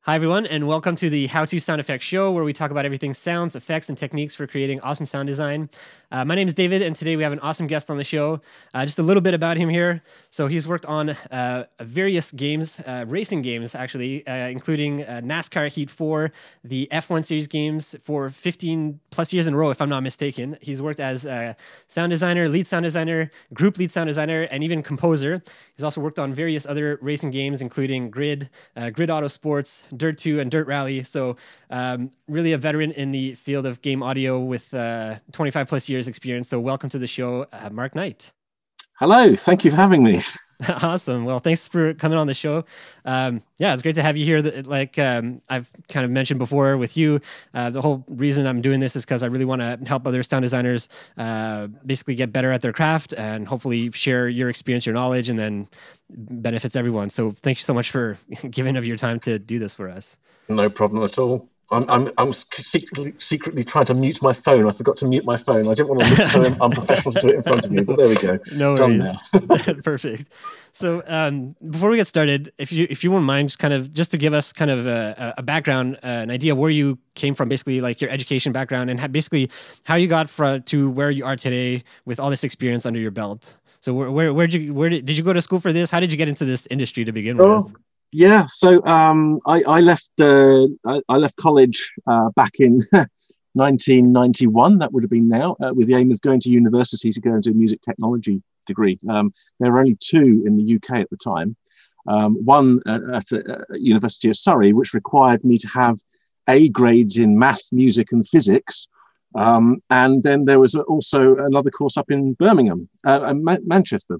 Hi, everyone, and welcome to the How to Sound Effects Show, where we talk about everything sounds, effects, and techniques for creating awesome sound design. My name is David, and today we have an awesome guest on the show. Just a little bit about him here. So he's worked on various games, racing games, actually, including NASCAR Heat 4, the F1 Series games for 15 plus years in a row, if I'm not mistaken. He's worked as a sound designer, lead sound designer, group lead sound designer, and even composer. He's also worked on various other racing games, including Grid Auto Sports, Dirt 2, and Dirt Rally. So really a veteran in the field of game audio with 25 plus years experience. So welcome to the show, Mark Knight. Hello, thank you for having me. Awesome. Well, thanks for coming on the show. Yeah, it's great to have you here. I've kind of mentioned before with you, the whole reason I'm doing this is because I really want to help other sound designers basically get better at their craft and hopefully share your experience, your knowledge, and then benefits everyone. So thank you so much for giving of your time to do this for us. No problem at all. I'm secretly trying to mute my phone. I forgot to mute my phone. I didn't want to look so unprofessional to do it in front of you, but there we go. No worries. Perfect. So before we get started, if you wouldn't mind, just to give us kind of a background, an idea of where you came from, basically like your education background, and basically how you got to where you are today with all this experience under your belt. So where did you go to school for this? How did you get into this industry to begin with? Yeah, so I left college back in 1991. That would have been now, with the aim of going to university to go and do a music technology degree. There were only two in the UK at the time. One at University of Surrey, which required me to have A grades in maths, music, and physics. And then there was also another course up in Birmingham, Manchester.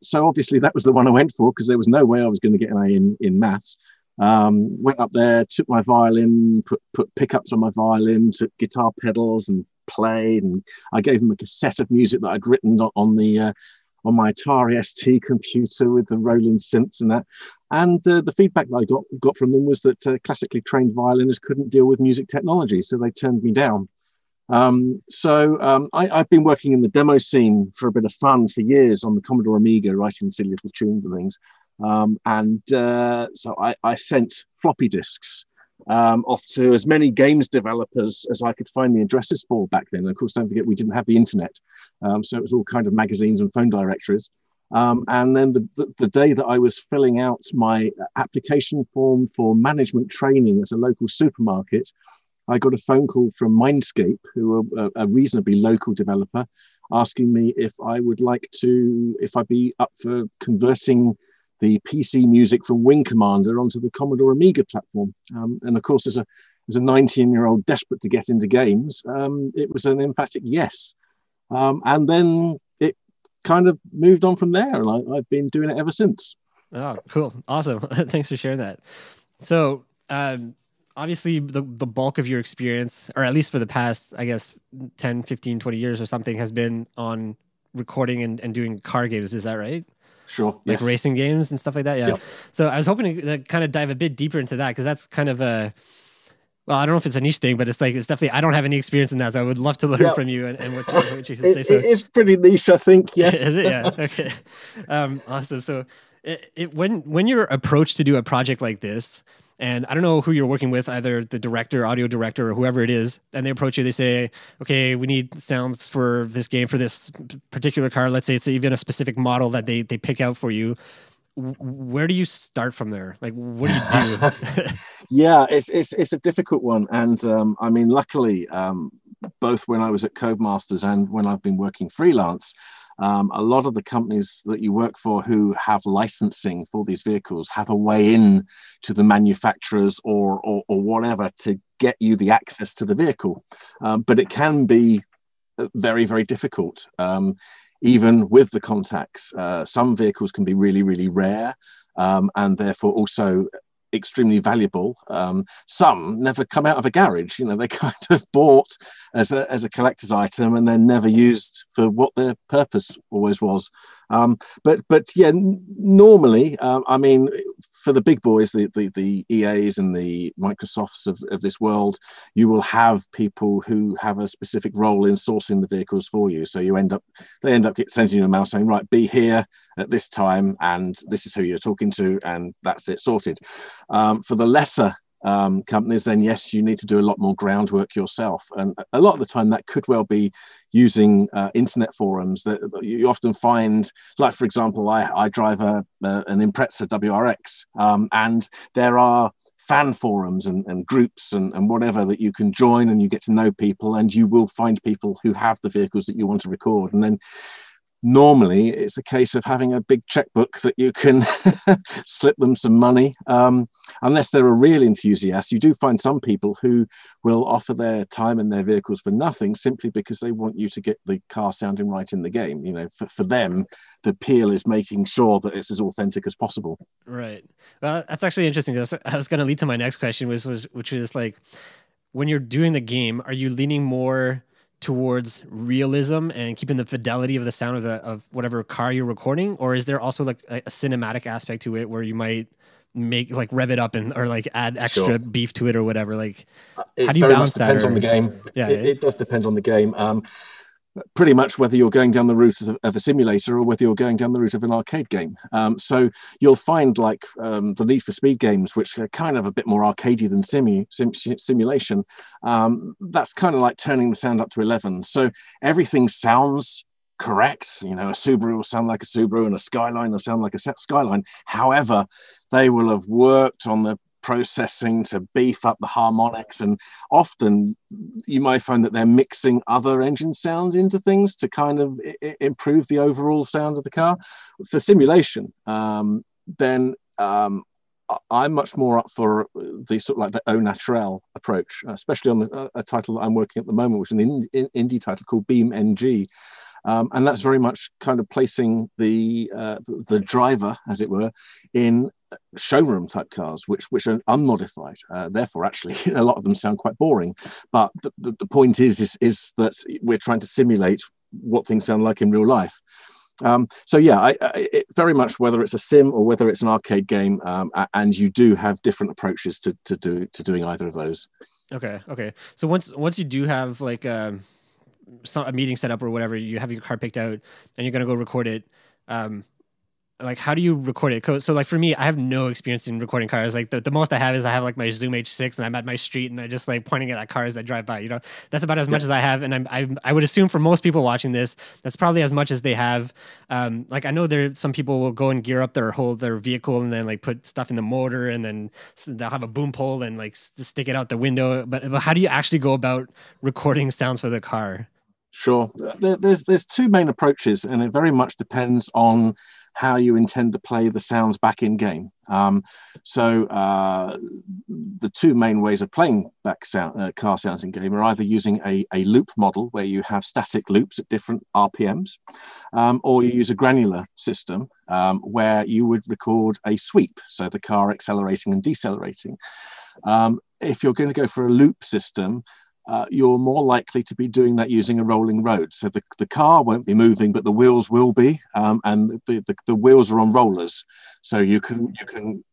So obviously that was the one I went for because there was no way I was going to get an A in maths. Went up there, took my violin, put pickups on my violin, took guitar pedals and played. And I gave them a cassette of music that I'd written on my Atari ST computer with the rolling synths and that. And the feedback that I got from them was that classically trained violinists couldn't deal with music technology, so they turned me down. I've been working in the demo scene for a bit of fun for years on the Commodore Amiga, writing silly little tunes and things. So I sent floppy disks off to as many games developers as I could find the addresses for back then. And of course, don't forget, we didn't have the internet. So it was all kind of magazines and phone directories. And then the day that I was filling out my application form for management training at a local supermarket, I got a phone call from Mindscape, who are a reasonably local developer, asking me if I'd be up for converting the PC music from Wing Commander onto the Commodore Amiga platform. And of course, as a 19-year-old desperate to get into games, it was an emphatic yes. And then it kind of moved on from there, and I've been doing it ever since. Oh, cool. Awesome. Thanks for sharing that. So, obviously, the bulk of your experience, or at least for the past, I guess, 10, 15, 20 years or something, has been on recording and doing car games. Is that right? Sure. Like racing games and stuff like that? Yeah. Yep. So I was hoping to kind of dive a bit deeper into that, because that's kind of well, I don't know if it's a niche thing, but it's definitely, I don't have any experience in that. So I would love to learn from you and what you can say. So it is pretty niche, I think. Yes. Is it? Yeah. Okay. Awesome. So when you're approached to do a project like this, and I don't know who you're working with, either the director, audio director, or whoever it is, and they approach you, they say, okay, we need sounds for this game, for this particular car. Let's say it's even a specific model that they pick out for you. Where do you start from there? Like, what do you do? Yeah, it's a difficult one. And I mean, luckily, both when I was at Codemasters and when I've been working freelance, a lot of the companies that you work for who have licensing for these vehicles have a way in to the manufacturers or whatever to get you the access to the vehicle. But it can be very, very difficult. Even with the contacts, some vehicles can be really, really rare, and therefore also extremely valuable. Some never come out of a garage. They kind of bought as a collector's item and then never used for what their purpose always was. But yeah, normally, I mean, for the big boys, the EAs and the Microsofts of this world, you will have people who have a specific role in sourcing the vehicles for you. So they end up sending you a mail saying, right, be here at this time, and this is who you're talking to, and that's it, sorted. For the lesser companies, then yes, you need to do a lot more groundwork yourself, and a lot of the time that could well be using internet forums that you often find. Like, for example, I drive an Impreza WRX, and there are fan forums and groups and whatever that you can join, and you get to know people, and you will find people who have the vehicles that you want to record. And then normally it's a case of having a big checkbook that you can slip them some money, unless they're a real enthusiast. You do find some people who will offer their time and their vehicles for nothing, simply because they want you to get the car sounding right in the game. You know, for them, the appeal is making sure that it's as authentic as possible. Right. Well, that's actually interesting. I was going to lead to my next question, which is like, when you're doing the game, are you leaning more towards realism and keeping the fidelity of the sound of whatever car you're recording, or is there also like a cinematic aspect to it where you might make like rev it up or like add extra beef to it or whatever? Like, how do you balance that? Depends on the game. Yeah, it does depend on the game. Pretty much whether you're going down the route of a simulator or whether you're going down the route of an arcade game. So you'll find like the Need for Speed games, which are kind of a bit more arcadey than simulation. That's kind of like turning the sound up to 11. So everything sounds correct. You know, a Subaru will sound like a Subaru and a Skyline will sound like a Skyline. However, they will have worked on the processing to beef up the harmonics, and often you might find that they're mixing other engine sounds into things to kind of improve the overall sound of the car. For simulation, then I'm much more up for the sort of like the au naturel approach, especially on a title that I'm working at the moment, which is an indie title called Beam NG. And that's very much kind of placing the driver, as it were, in showroom type cars, which are unmodified. Therefore, actually, a lot of them sound quite boring. But the point is that we're trying to simulate what things sound like in real life. So yeah, it very much, whether it's a sim or whether it's an arcade game, and you do have different approaches to doing either of those. Okay. So once you do have like a meeting set up or whatever, you have your car picked out and you're going to go record it. Like, how do you record it? So like for me, I have no experience in recording cars. Like the most I have is I have like my Zoom H6 and I'm at my street and I just like pointing it at cars that drive by, you know, that's about as much as I have. And I would assume for most people watching this, that's probably as much as they have. Like I know some people will go and gear up their vehicle and then like put stuff in the motor and then they'll have a boom pole and like stick it out the window. But how do you actually go about recording sounds for the car? Sure. There's two main approaches, and it very much depends on how you intend to play the sounds back in game. So the two main ways of playing back car sounds in game are either using a loop model where you have static loops at different RPMs, or you use a granular system where you would record a sweep, so the car accelerating and decelerating. If you're going to go for a loop system, you're more likely to be doing that using a rolling road. So the car won't be moving, but the wheels will be, and the wheels are on rollers. So you can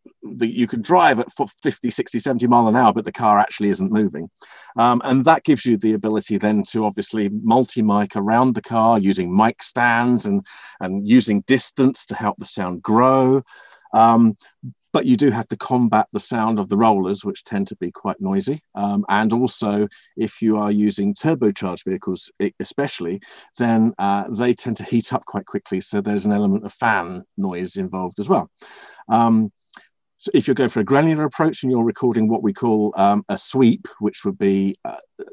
drive at 50, 60, 70 mile an hour, but the car actually isn't moving. And that gives you the ability then to obviously multi-mic around the car using mic stands and using distance to help the sound grow. But you do have to combat the sound of the rollers, which tend to be quite noisy. And also, if you are using turbocharged vehicles, especially, then they tend to heat up quite quickly. So there's an element of fan noise involved as well. So if you go for a granular approach and you're recording what we call a sweep, which would be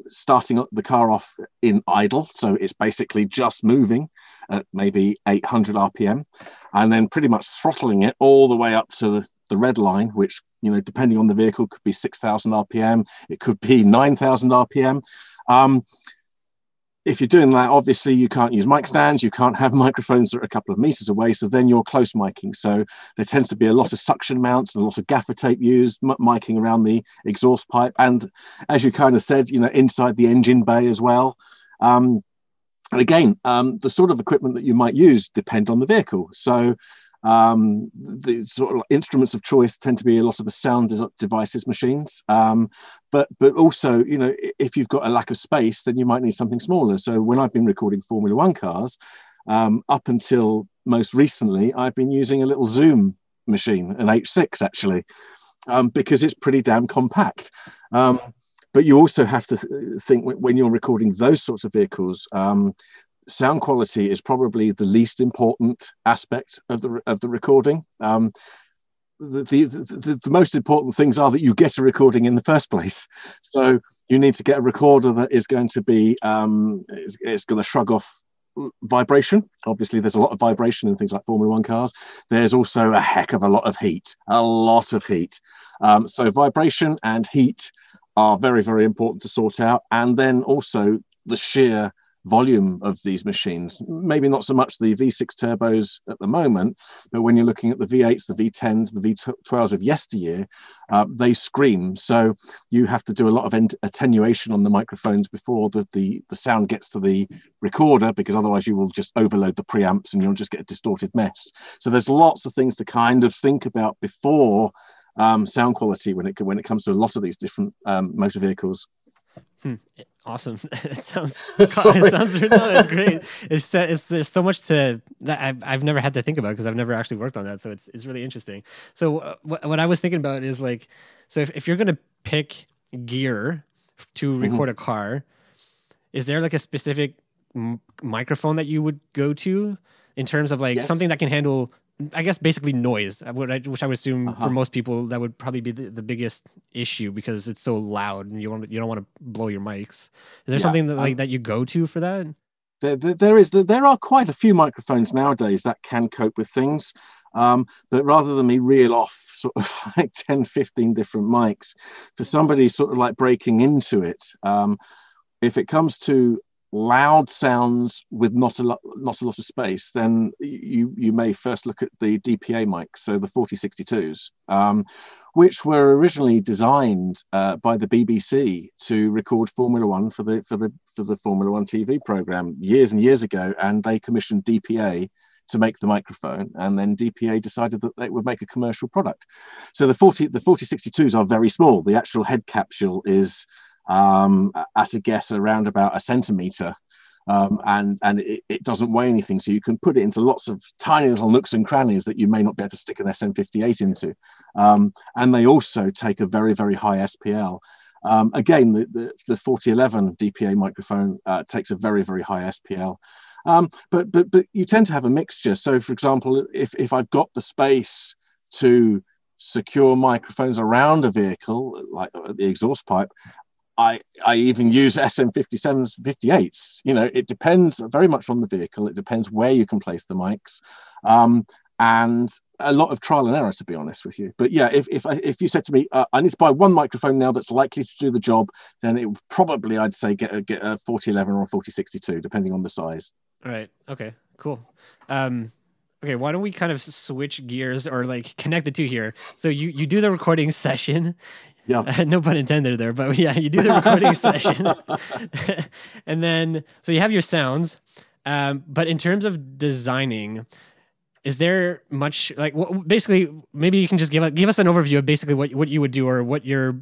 starting the car off in idle. So it's basically just moving at maybe 800 RPM, and then pretty much throttling it all the way up to the red line, which, you know, depending on the vehicle, could be 6,000 RPM. It could be 9,000 RPM. If you're doing that, obviously you can't use mic stands. You can't have microphones that are a couple of meters away. So then you're close miking. So there tends to be a lot of suction mounts and a lot of gaffer tape used, miking around the exhaust pipe. And as you kind of said, you know, inside the engine bay as well. And again, the sort of equipment that you might use depend on the vehicle. So The sort of instruments of choice tend to be a lot of the sound devices machines. But also, you know, if you've got a lack of space, then you might need something smaller. So when I've been recording Formula One cars, up until most recently, I've been using a little Zoom machine, an H6 actually, because it's pretty damn compact. But you also have to think when you're recording those sorts of vehicles, sound quality is probably the least important aspect of the recording. The most important things are that you get a recording in the first place. So you need to get a recorder that is going to be it's going to shrug off vibration. Obviously, there's a lot of vibration in things like Formula One cars. There's also a heck of a lot of heat, so vibration and heat are very, very important to sort out. And then also the sheer volume of these machines, maybe not so much the V6 turbos at the moment, but when you're looking at the V8s, the V10s, the V12s of yesteryear, they scream. So you have to do a lot of attenuation on the microphones before the sound gets to the recorder, because otherwise you will just overload the preamps and you'll just get a distorted mess. So there's lots of things to kind of think about before sound quality when it comes to a lot of these different motor vehicles. Awesome. It sounds no, that's great. There's so much to that I've never had to think about, because I've never actually worked on that. So it's really interesting. So what I was thinking about is like, so if you're going to pick gear to record a car, is there like a specific microphone that you would go to in terms of like something that can handle, I guess, basically noise, which I would assume for most people that would probably be the biggest issue, because it's so loud and you don't want to blow your mics. Is there something that that you go to for that? There are quite a few microphones nowadays that can cope with things, but rather than me reel off sort of like 10, 15 different mics, for somebody sort of like breaking into it, if it comes to loud sounds with not a lot of space, then you may first look at the DPA mics, so the 4062s, which were originally designed by the BBC to record Formula One for the Formula One TV program years and years ago, and they commissioned DPA to make the microphone, and then DPA decided that they would make a commercial product. So the 4062s are very small. The actual head capsule is at a guess around about 1 centimeter, and it doesn't weigh anything, so you can put it into lots of tiny little nooks and crannies that you may not be able to stick an SM58 into, and they also take a very, very high SPL. Again, the 4011 DPA microphone takes a very, very high SPL, but you tend to have a mixture. So for example, if I've got the space to secure microphones around a vehicle, like the exhaust pipe, I even use SM57s, 58s. You know, it depends very much on the vehicle. It depends where you can place the mics, and a lot of trial and error, to be honest with you. But yeah, if you said to me, I need to buy one microphone now that's likely to do the job, then it would probably, I'd say, get a 4011 or a 4062, depending on the size. All right. Okay. Cool. Okay, why don't we kind of switch gears, or like connect the two here? So you do the recording session. Yeah. No pun intended there, but yeah, you do the recording session. And then, so you have your sounds, but in terms of designing, is there much, like, basically, maybe you can just give us an overview of basically what you would do, or what your,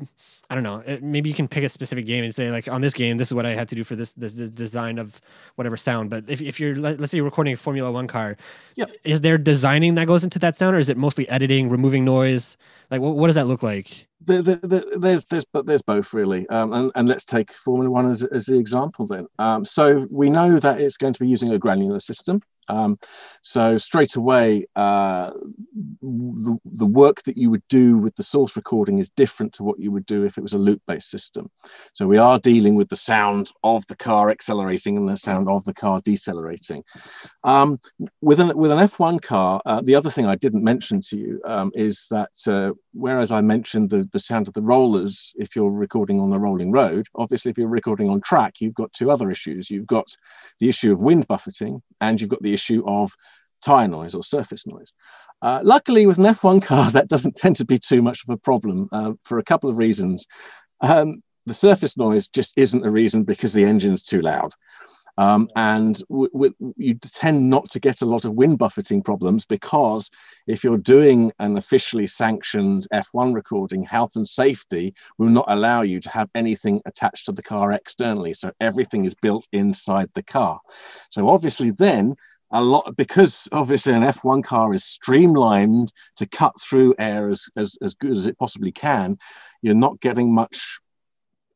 I don't know, maybe you can pick a specific game and say, like, on this game, this is what I had to do for this design of whatever sound. But if you're, let's say you're recording a Formula One car, is there designing that goes into that sound, or is it mostly editing, removing noise? Like, what does that look like? There's both, really, and let's take Formula One as the example then. So we know that it's going to be using a granular system. So straight away, the work that you would do with the source recording is different to what you would do if it was a loop-based system. So we are dealing with the sound of the car accelerating and the sound of the car decelerating. With an F1 car, the other thing I didn't mention to you is that whereas I mentioned the sound of the rollers, if you're recording on a rolling road, obviously if you're recording on track, you've got two other issues. You've got the issue of wind buffeting, and you've got the issue of tire noise or surface noise. Luckily, with an F1 car, that doesn't tend to be too much of a problem for a couple of reasons. The surface noise just isn't a reason, because the engine's too loud. And you tend not to get a lot of wind buffeting problems, because if you're doing an officially sanctioned F1 recording, health and safety will not allow you to have anything attached to the car externally. So everything is built inside the car. So obviously then, because obviously an F1 car is streamlined to cut through air as good as it possibly can, you're not getting much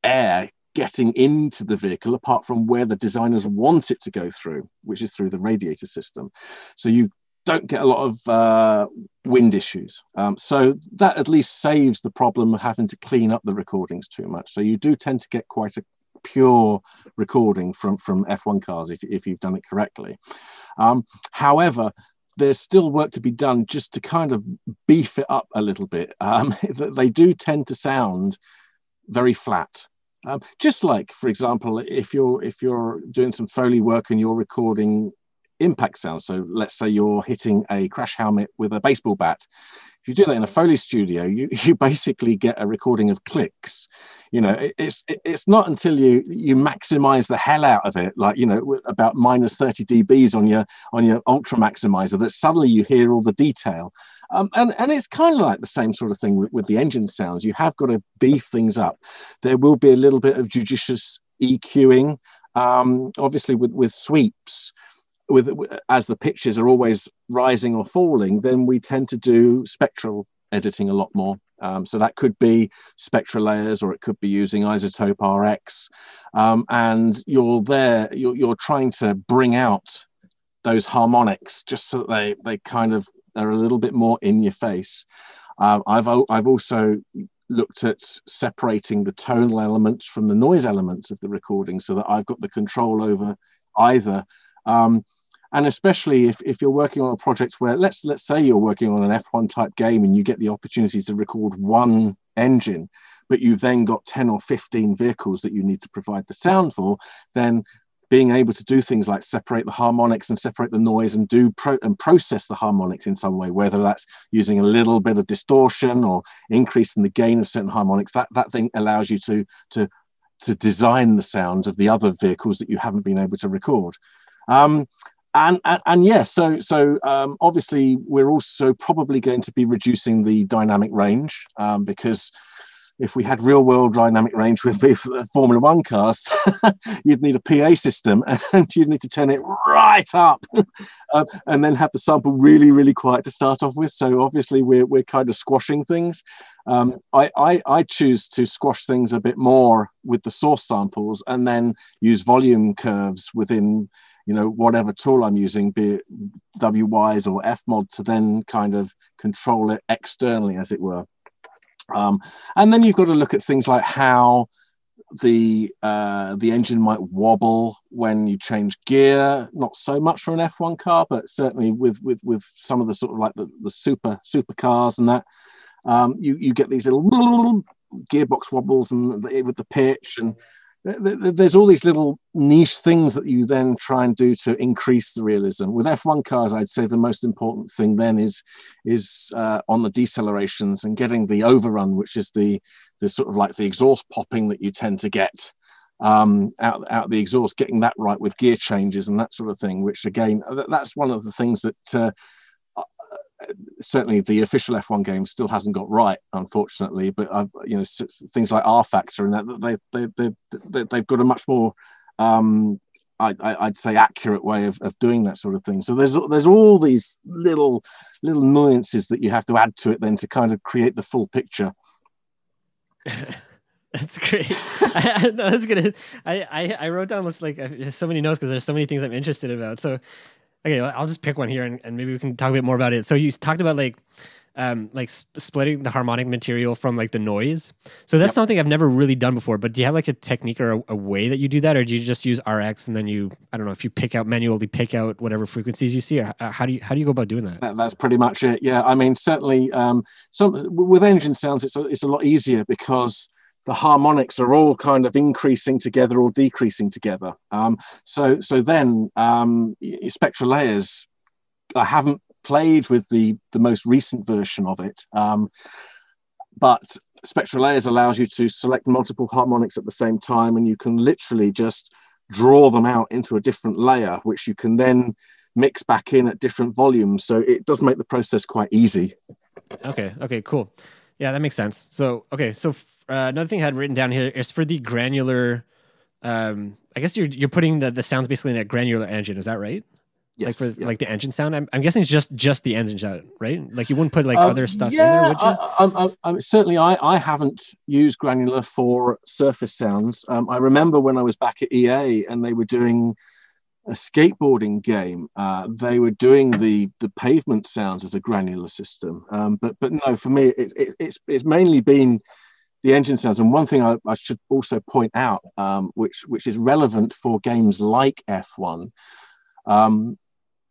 air getting into the vehicle apart from where the designers want it to go through, which is through the radiator system. So you don't get a lot of wind issues. So that at least saves the problem of having to clean up the recordings too much. So you do tend to get quite a pure recording from F1 cars if you've done it correctly. However, there's still work to be done just to kind of beef it up a little bit. They do tend to sound very flat. Just like, for example, if you're doing some Foley work and you're recording impact sounds, so let's say you're hitting a crash helmet with a baseball bat. If you do that in a Foley studio, you basically get a recording of clicks. You know, it's not until you maximize the hell out of it, like, you know, about minus 30 dBs on your ultra maximizer, that suddenly you hear all the detail. And it's kind of like the same sort of thing with the engine sounds. You have got to beef things up. There will be a little bit of judicious EQing, obviously with sweeps. As the pitches are always rising or falling, then we tend to do spectral editing a lot more. So that could be spectral layers, or it could be using isotope RX. And you're trying to bring out those harmonics just so that they kind of are a little bit more in your face. I've also looked at separating the tonal elements from the noise elements of the recording, so that I've got the control over either. And especially if you're working on a project where, let's say you're working on an F1 type game and you get the opportunity to record one engine, but you've then got 10 or 15 vehicles that you need to provide the sound for, then being able to do things like separate the harmonics and separate the noise and process the harmonics in some way, whether that's using a little bit of distortion or increasing the gain of certain harmonics, that thing allows you to design the sounds of the other vehicles that you haven't been able to record. And yes, so obviously we're also probably going to be reducing the dynamic range, because if we had real world dynamic range with Formula One cars, you'd need a PA system and you'd need to turn it right up and then have the sample really, really quiet to start off with. So obviously we're kind of squashing things. I choose to squash things a bit more with the source samples and then use volume curves within, you know, whatever tool I'm using, be it WWise or Fmod, to then kind of control it externally, as it were. And then you've got to look at things like how the engine might wobble when you change gear. Not so much for an F1 car, but certainly with some of the sort of like the super cars and that, you get these little gearbox wobbles and with the pitch, and there's all these little niche things that you then try and do to increase the realism. With F1 cars, I'd say the most important thing then is on the decelerations and getting the overrun, which is the sort of like the exhaust popping that you tend to get out the exhaust, getting that right with gear changes and that sort of thing, which again, that's one of the things that certainly the official F1 game still hasn't got right, unfortunately. But you know, things like R factor and that they've got a much more I'd say accurate way of doing that sort of thing. So there's all these little nuances that you have to add to it then to kind of create the full picture. That's great. That's good. I wrote down so many notes because there's so many things I'm interested about. So okay, I'll just pick one here and maybe we can talk a bit more about it. So you talked about splitting the harmonic material from like the noise. So that's something I've never really done before, but do you have like a technique or a way that you do that? Or do you just use RX and then I don't know if you manually pick out whatever frequencies you see, or how do you go about doing that? That's pretty much it. Yeah. I mean, certainly with engine sounds, it's a lot easier because the harmonics are all kind of increasing together or decreasing together. So then spectral layers, I haven't played with the most recent version of it, but spectral layers allows you to select multiple harmonics at the same time, and you can literally just draw them out into a different layer, which you can then mix back in at different volumes. So it does make the process quite easy. Okay, cool. Yeah, that makes sense. So, okay, so another thing I had written down here is for the granular, I guess you're putting the sounds basically in a granular engine. Is that right? Yes. Like for like the engine sound, I'm guessing it's just the engine sound, right? Like you wouldn't put like other stuff in there, would you? Certainly, I haven't used Granular for surface sounds. I remember when I was back at EA and they were doing a skateboarding game. They were doing the pavement sounds as a granular system. But no, for me, it's mainly been the engine sounds. And one thing I should also point out, which is relevant for games like F1.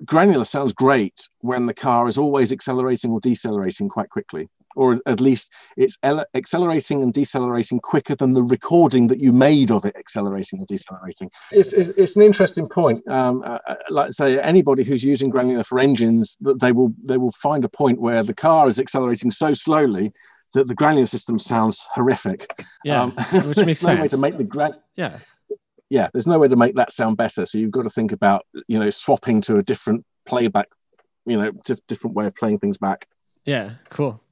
Granular sounds great when the car is always accelerating or decelerating quite quickly, or at least it's accelerating and decelerating quicker than the recording that you made of it accelerating or decelerating. It's an interesting point. Like I say, anybody who's using Granular for engines, they will find a point where the car is accelerating so slowly that the Granular system sounds horrific. Yeah, which makes sense. Way to make the there's no way to make that sound better. So you've got to think about, swapping to a different playback, different way of playing things back. Yeah, cool.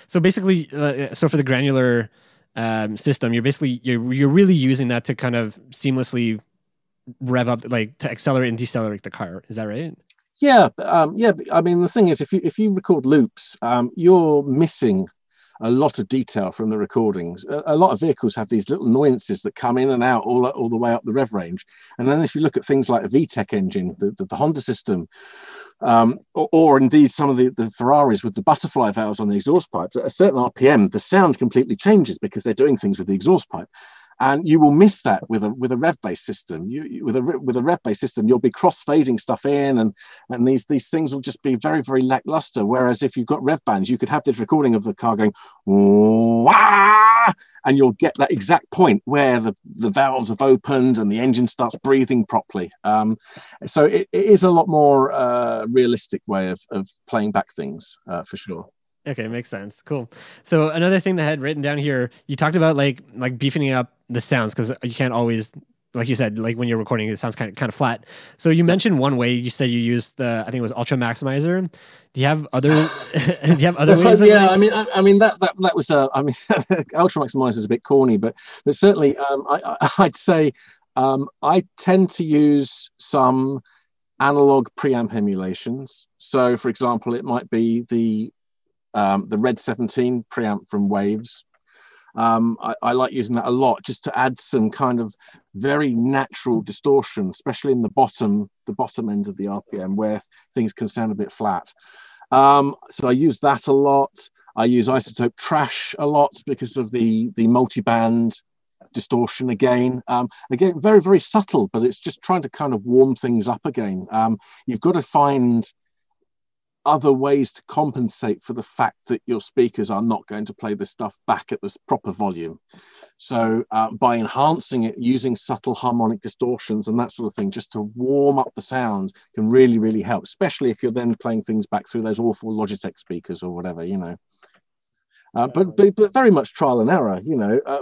So basically, so for the granular system, you're really using that to kind of seamlessly rev up, like to accelerate and decelerate the car. Is that right? Yeah, I mean, the thing is, if you record loops, you're missing a lot of detail from the recordings. A lot of vehicles have these little annoyances that come in and out all the way up the rev range. And then if you look at things like a VTEC engine, the Honda system, or indeed some of the Ferraris with the butterfly valves on the exhaust pipes, at a certain RPM, the sound completely changes because they're doing things with the exhaust pipe. And you will miss that with a rev-based system. With a rev-based system, you'll be cross-fading stuff in, and these things will just be very, very lackluster. Whereas if you've got rev bands, you could have this recording of the car going wah, and you'll get that exact point where the valves have opened and the engine starts breathing properly. So it is a lot more realistic way of playing back things for sure. Okay, makes sense. Cool. So another thing that I had written down here, you talked about like beefing up the sounds because you can't always, like you said, like when you're recording, it sounds kind of flat. So you mentioned one way. You said you used I think it was Ultra Maximizer. Do you have other? Do you have other ways? Yeah, I mean that was Ultra Maximizer is a bit corny, but certainly I'd say I tend to use some analog preamp emulations. So, for example, it might be the Red 17 preamp from Waves. I like using that a lot just to add some kind of very natural distortion, especially in the bottom end of the RPM where things can sound a bit flat. So I use that a lot. I use Isotope Trash a lot because of the multi-band distortion again. Again, very, very subtle, but it's just trying to kind of warm things up again. You've got to find other ways to compensate for the fact that your speakers are not going to play this stuff back at this proper volume. So by enhancing it, using subtle harmonic distortions and that sort of thing, just to warm up the sound can really, really help, especially if you're then playing things back through those awful Logitech speakers or whatever, but very much trial and error.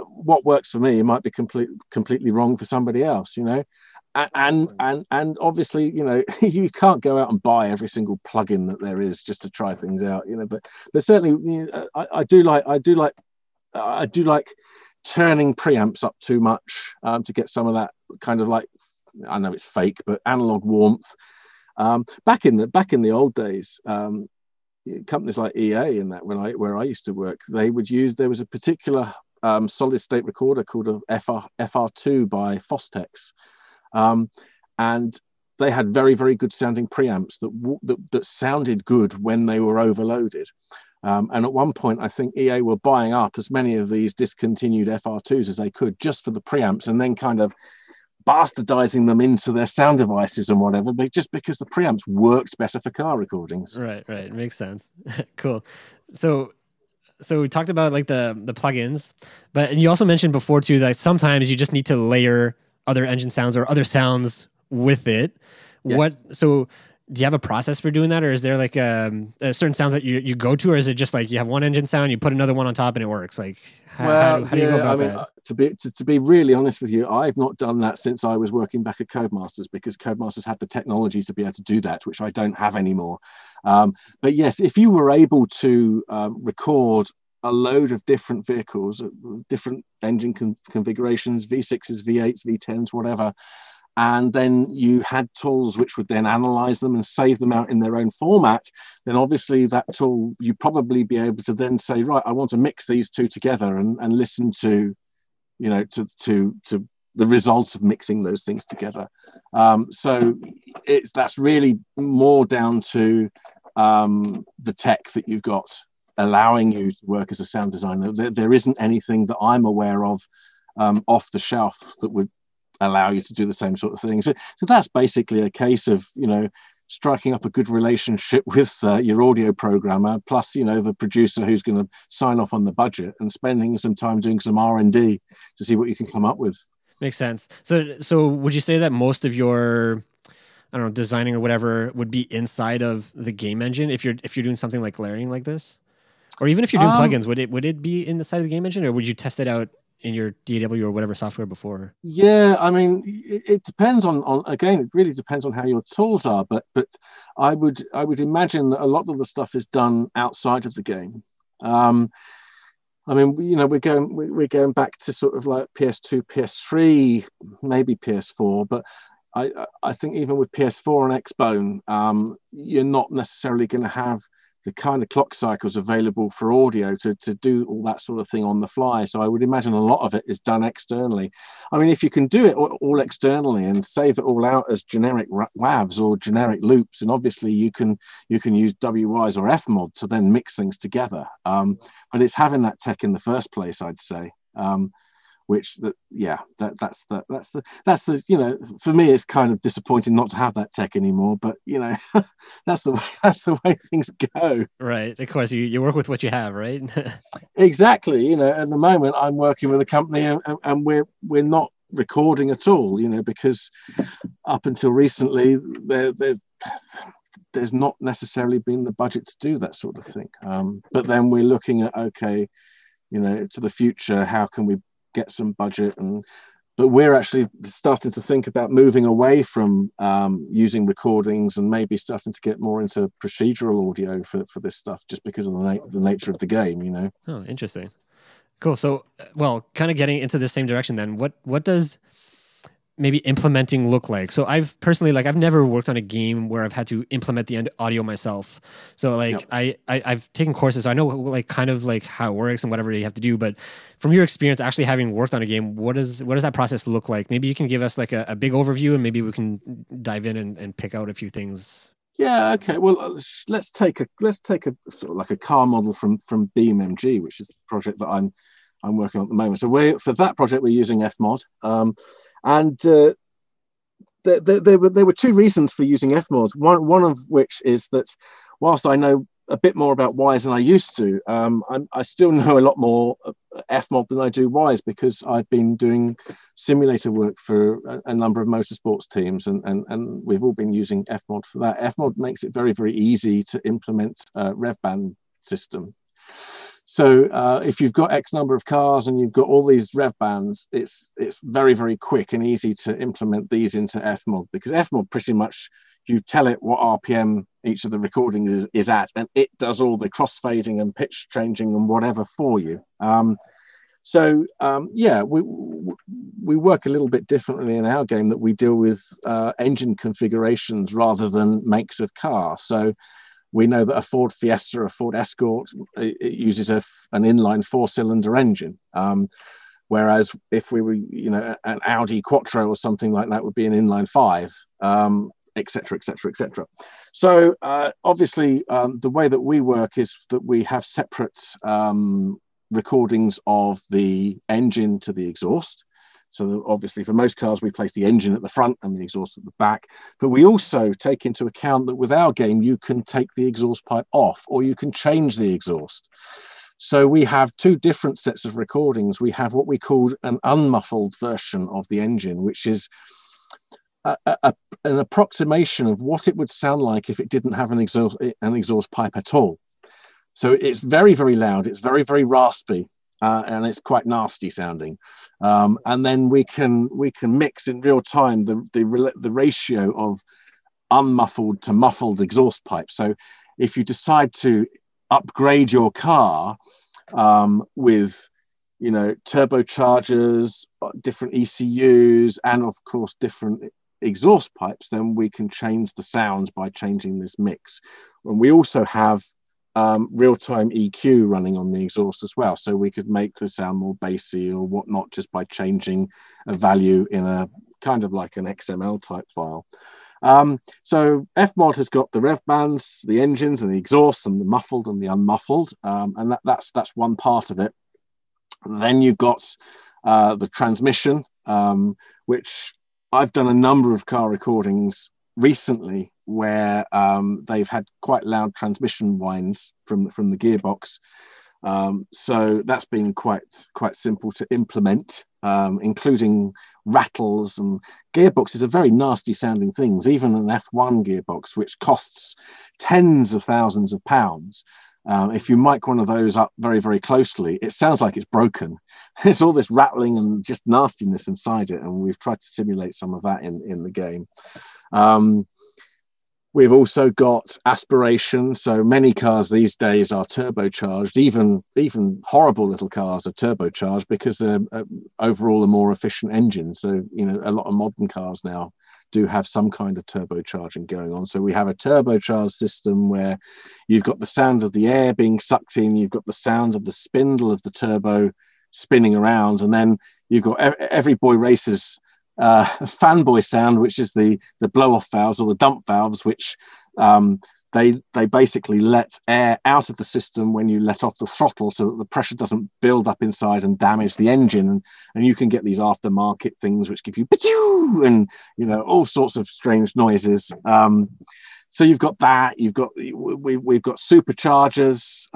What works for me might be completely wrong for somebody else. And obviously, you can't go out and buy every single plugin that there is just to try things out. But certainly, I do like turning preamps up too much to get some of that kind of like, I know it's fake, but analog warmth. Back in the old days. Companies like EA and that where I used to work, there was a particular solid state recorder called a FR2 by Fostex, and they had very, very good sounding preamps that sounded good when they were overloaded. And at one point, I think EA were buying up as many of these discontinued FR2s as they could just for the preamps, and then kind of bastardizing them into their sound devices and whatever, but just because the preamps worked better for car recordings. Right. Makes sense. Cool. So we talked about like the plugins, and you also mentioned before too that sometimes you just need to layer other engine sounds or other sounds with it. Yes. So do you have a process for doing that, or is there like certain sounds that you go to, or is it just like you have one engine sound, you put another one on top, and it works? Like, how do you go about that? To be really honest with you, I've not done that since I was working back at Codemasters, because Codemasters had the technology to be able to do that, which I don't have anymore. But yes, if you were able to record a load of different vehicles, different engine configurations, V6s, V8s, V10s, whatever, and then you had tools which would then analyze them and save them out in their own format, then obviously that tool, you'd probably be able to then say, right, I want to mix these two together and listen to, you know, to the results of mixing those things together. So that's really more down to the tech that you've got allowing you to work as a sound designer. There isn't anything that I'm aware of off the shelf that would allow you to do the same sort of thing. So that's basically a case of, you know, striking up a good relationship with your audio programmer, plus, you know, the producer who's going to sign off on the budget, and spending some time doing some R&D to see what you can come up with. Makes sense. So would you say that most of your, I don't know, designing or whatever would be inside of the game engine if you're doing something like layering like this? Or even if you're doing plugins, would it be in the side of the game engine, or would you test it out in your DAW or whatever software before? Yeah, I mean, it depends on again, it really depends on how your tools are, but I would imagine that a lot of the stuff is done outside of the game. I mean, you know, we're going back to sort of like PS2, PS3, maybe PS4, but I think even with PS4 and Xbone, you're not necessarily going to have the kind of clock cycles available for audio to do all that sort of thing on the fly. So I would imagine a lot of it is done externally. I mean, if you can do it all externally and save it all out as generic WAVs or generic loops, and obviously you can use WYs or Fmod to then mix things together. But it's having that tech in the first place, I'd say. Which that's the you know, for me it's kind of disappointing not to have that tech anymore, but you know, that's the way things go. Right, of course, you work with what you have, right? Exactly. You know, at the moment I'm working with a company and we're not recording at all, you know, because up until recently there's not necessarily been the budget to do that sort of thing. But then we're looking at, okay, you know, to the future, how can we get some budget? But we're actually starting to think about moving away from using recordings and maybe starting to get more into procedural audio for this stuff, just because of the nature of the game, you know. Oh, interesting. Cool. So, well, kind of getting into the same direction then, what does maybe implementing look like? So I've personally, like, I've never worked on a game where I've had to implement the audio myself. So like, yep. I've taken courses, so I know like kind of like how it works and whatever you have to do. But from your experience, actually having worked on a game, what does that process look like? Maybe you can give us like a big overview, and maybe we can dive in and pick out a few things. Yeah. Okay. Well, let's take a sort of like a car model from BeamMG, which is the project that I'm working on at the moment. So for that project we're using Fmod. And there were two reasons for using Fmod. One of which is that whilst I know a bit more about Ys than I used to, I still know a lot more Fmod than I do Ys, because I've been doing simulator work for a number of motorsports teams, and we've all been using Fmod for that. Fmod makes it very, very easy to implement a rev band system. So if you've got X number of cars and you've got all these rev bands, it's very, very quick and easy to implement these into Fmod, because Fmod pretty much, you tell it what RPM each of the recordings is at, and it does all the crossfading and pitch changing and whatever for you. We work a little bit differently in our game, that we deal with engine configurations rather than makes of car. So we know that a Ford Fiesta, a Ford Escort, it uses an inline 4-cylinder engine. Whereas if we were, you know, an Audi Quattro or something like that, would be an inline 5, et cetera, et cetera, et cetera. So obviously, the way that we work is that we have separate recordings of the engine to the exhaust. So obviously for most cars, we place the engine at the front and the exhaust at the back. But we also take into account that with our game, you can take the exhaust pipe off, or you can change the exhaust. So we have two different sets of recordings. We have what we call an unmuffled version of the engine, which is an approximation of what it would sound like if it didn't have an exhaust pipe at all. So it's very, very loud. It's very, very raspy, and it's quite nasty sounding. And then we can mix in real time the ratio of unmuffled to muffled exhaust pipes. So if you decide to upgrade your car with turbochargers, different ECUs, and of course different exhaust pipes, then we can change the sounds by changing this mix. And we also have real-time EQ running on the exhaust as well, so we could make the sound more bassy or whatnot just by changing a value in a kind of like an XML type file. So Fmod has got the rev bands, the engines and the exhausts, and the muffled and the unmuffled, and that's one part of it. Then you've got the transmission, which I've done a number of car recordings recently where they've had quite loud transmission whines from the gearbox. So that's been quite simple to implement, including rattles, and gearboxes are very nasty sounding things. Even an F1 gearbox, which costs tens of thousands of pounds, if you mic one of those up very, very closely, it sounds like it's broken. There's all this rattling and just nastiness inside it, and we've tried to simulate some of that in the game. We've also got aspiration. So many cars these days are turbocharged. Even horrible little cars are turbocharged because they're overall a more efficient engine. So, a lot of modern cars now do have some kind of turbocharging going on. So we have a turbocharged system where you've got the sound of the air being sucked in, you've got the sound of the spindle of the turbo spinning around, and then you've got every boy racer's fanboy sound, which is the blow-off valves or the dump valves, which they basically let air out of the system when you let off the throttle, so that the pressure doesn't build up inside and damage the engine. And you can get these aftermarket things which give you and all sorts of strange noises. So you've got that. We've got superchargers,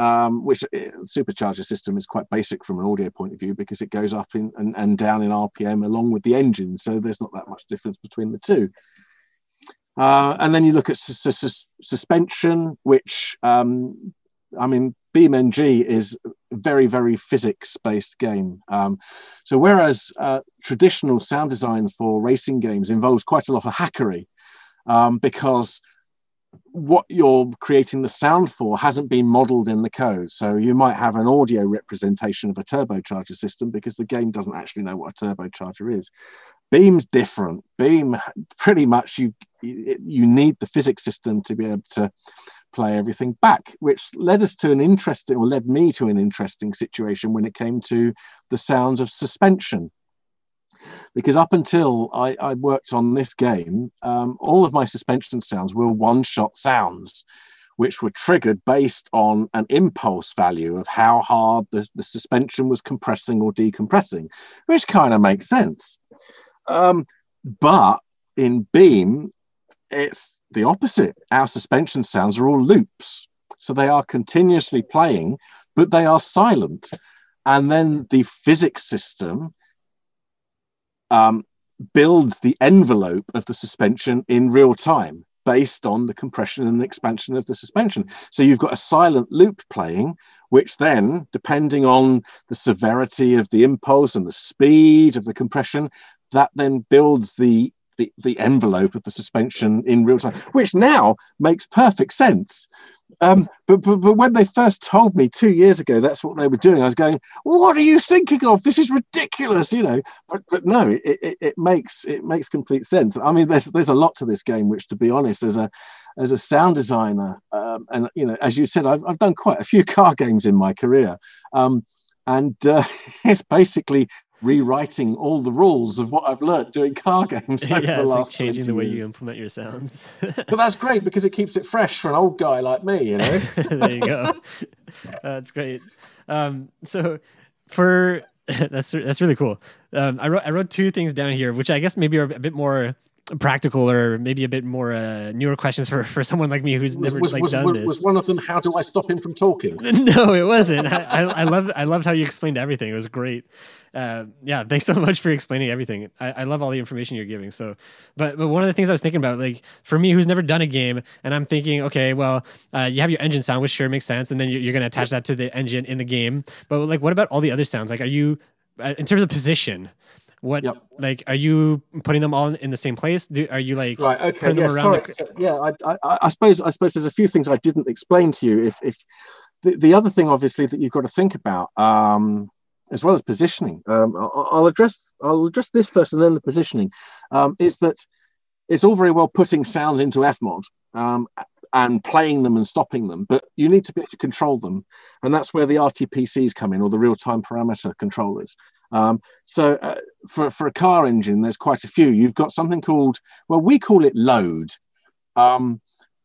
which supercharger system is quite basic from an audio point of view because it goes up and down in RPM along with the engine. So there's not that much difference between the two. And then you look at suspension, which, BeamNG is a very, very physics-based game. So whereas traditional sound design for racing games involves quite a lot of hackery, because what you're creating the sound for hasn't been modeled in the code. So you might have an audio representation of a turbocharger system because the game doesn't actually know what a turbocharger is. Beam's different. Beam, pretty much you need the physics system to be able to play everything back, which led me to an interesting situation when it came to the sounds of suspension. Because up until I worked on this game, all of my suspension sounds were one-shot sounds, which were triggered based on an impulse value of how hard the suspension was compressing or decompressing, which kind of makes sense. But in Beam, it's the opposite. Our suspension sounds are all loops. So they are continuously playing, but they are silent. And then the physics system builds the envelope of the suspension in real time based on the compression and the expansion of the suspension. So you've got a silent loop playing, which then, depending on the severity of the impulse and the speed of the compression, that then builds the envelope of the suspension in real time, which now makes perfect sense. But when they first told me 2 years ago that's what they were doing, I was going, "What are you thinking of? This is ridiculous," But no, it makes complete sense. I mean, there's a lot to this game, which, to be honest, as a sound designer, and as you said, I've done quite a few car games in my career, and it's basically rewriting all the rules of what I've learned doing car games over the last changing the way years. you implement your sounds. But that's great because it keeps it fresh for an old guy like me, There you go. That's great. So for that's really cool. I wrote two things down here, which I guess maybe are a bit more practical or maybe a bit more newer questions for someone like me who's never done this. Was one of them, how do I stop him from talking? No, it wasn't. I loved how you explained everything. It was great. Yeah, thanks so much for explaining everything. I love all the information you're giving. So, but one of the things I was thinking about, like for me who's never done a game, and I'm thinking, okay, well, you have your engine sound, which sure makes sense, and then you're going to attach that to the engine in the game. But like, what about all the other sounds? Like, are you in terms of position? What like are you putting them all in the same place? Are you like right? Okay, yeah. Sorry. I suppose there's a few things I didn't explain to you. If the other thing, obviously, that you've got to think about, as well as positioning, I'll address this first, and then the positioning, is that it's all very well putting sounds into Fmod and playing them and stopping them, but you need to be able to control them, and that's where the RTPCs come in, or the real-time parameter controllers. So for a car engine, there's quite a few. You've got something called, well, we call it load.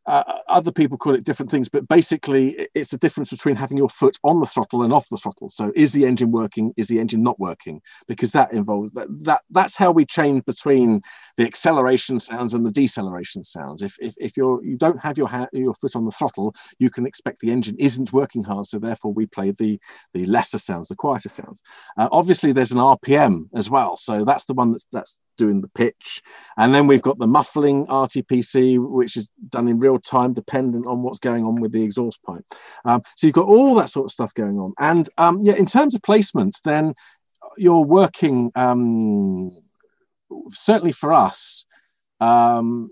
Other people call it different things, but basically it's the difference between having your foot on the throttle and off the throttle. So is the engine working? Is the engine not working? Because that involves that's how we change between the acceleration sounds and the deceleration sounds. If you don't have your foot on the throttle, you can expect the engine isn't working hard. So therefore we play the lesser sounds, the quieter sounds. Obviously there's an RPM as well. So that's the one that's doing the pitch. And then we've got the muffling RTPC, which is done in real time, dependent on what's going on with the exhaust pipe. So you've got all that sort of stuff going on. And in terms of placement, then you're working, certainly for us, again,